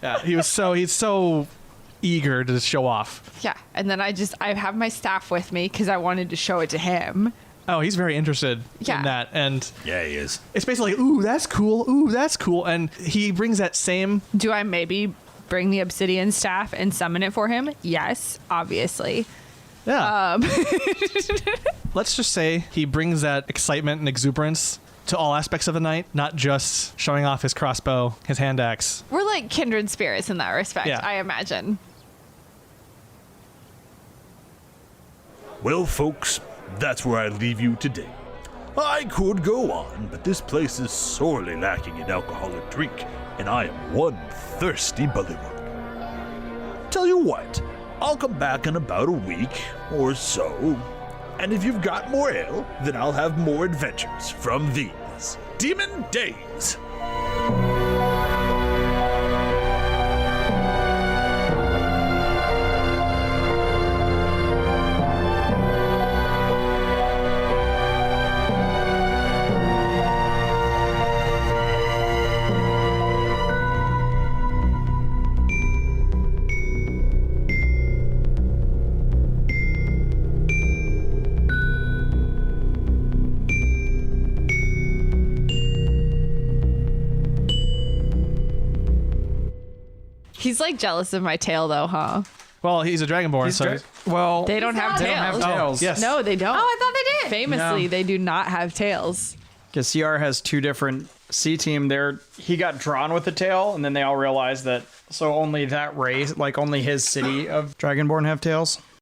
Yeah, he's so eager to show off. Yeah, and then I have my staff with me because I wanted to show it to him. Oh, he's very interested Yeah. in that. And Yeah, he is. it's basically like, ooh, that's cool. Ooh, that's cool. And he brings that same. Do I maybe bring the obsidian staff and summon it for him? Yes, obviously. Yeah. Let's just say he brings that excitement and exuberance to all aspects of the night, not just showing off his crossbow, his hand axe. We're like kindred spirits in that respect, Yeah. I imagine. Well, folks, that's where I leave you today. I could go on, but this place is sorely lacking in alcoholic drink, and I am one thirsty bullywug. Tell you what, I'll come back in about a week or so, and if you've got more ale, then I'll have more adventures from these Demon Days. He's like jealous of my tail though, huh? Well, he's a dragonborn, so well, They don't have they don't tails. have tails. yes. No, they don't. Oh, I thought they did. Famously, No. they do not have tails. Because CR has two different C team. There, he got drawn with the tail, and then they all realized that. So only that race, like only his city of Dragonborn have tails.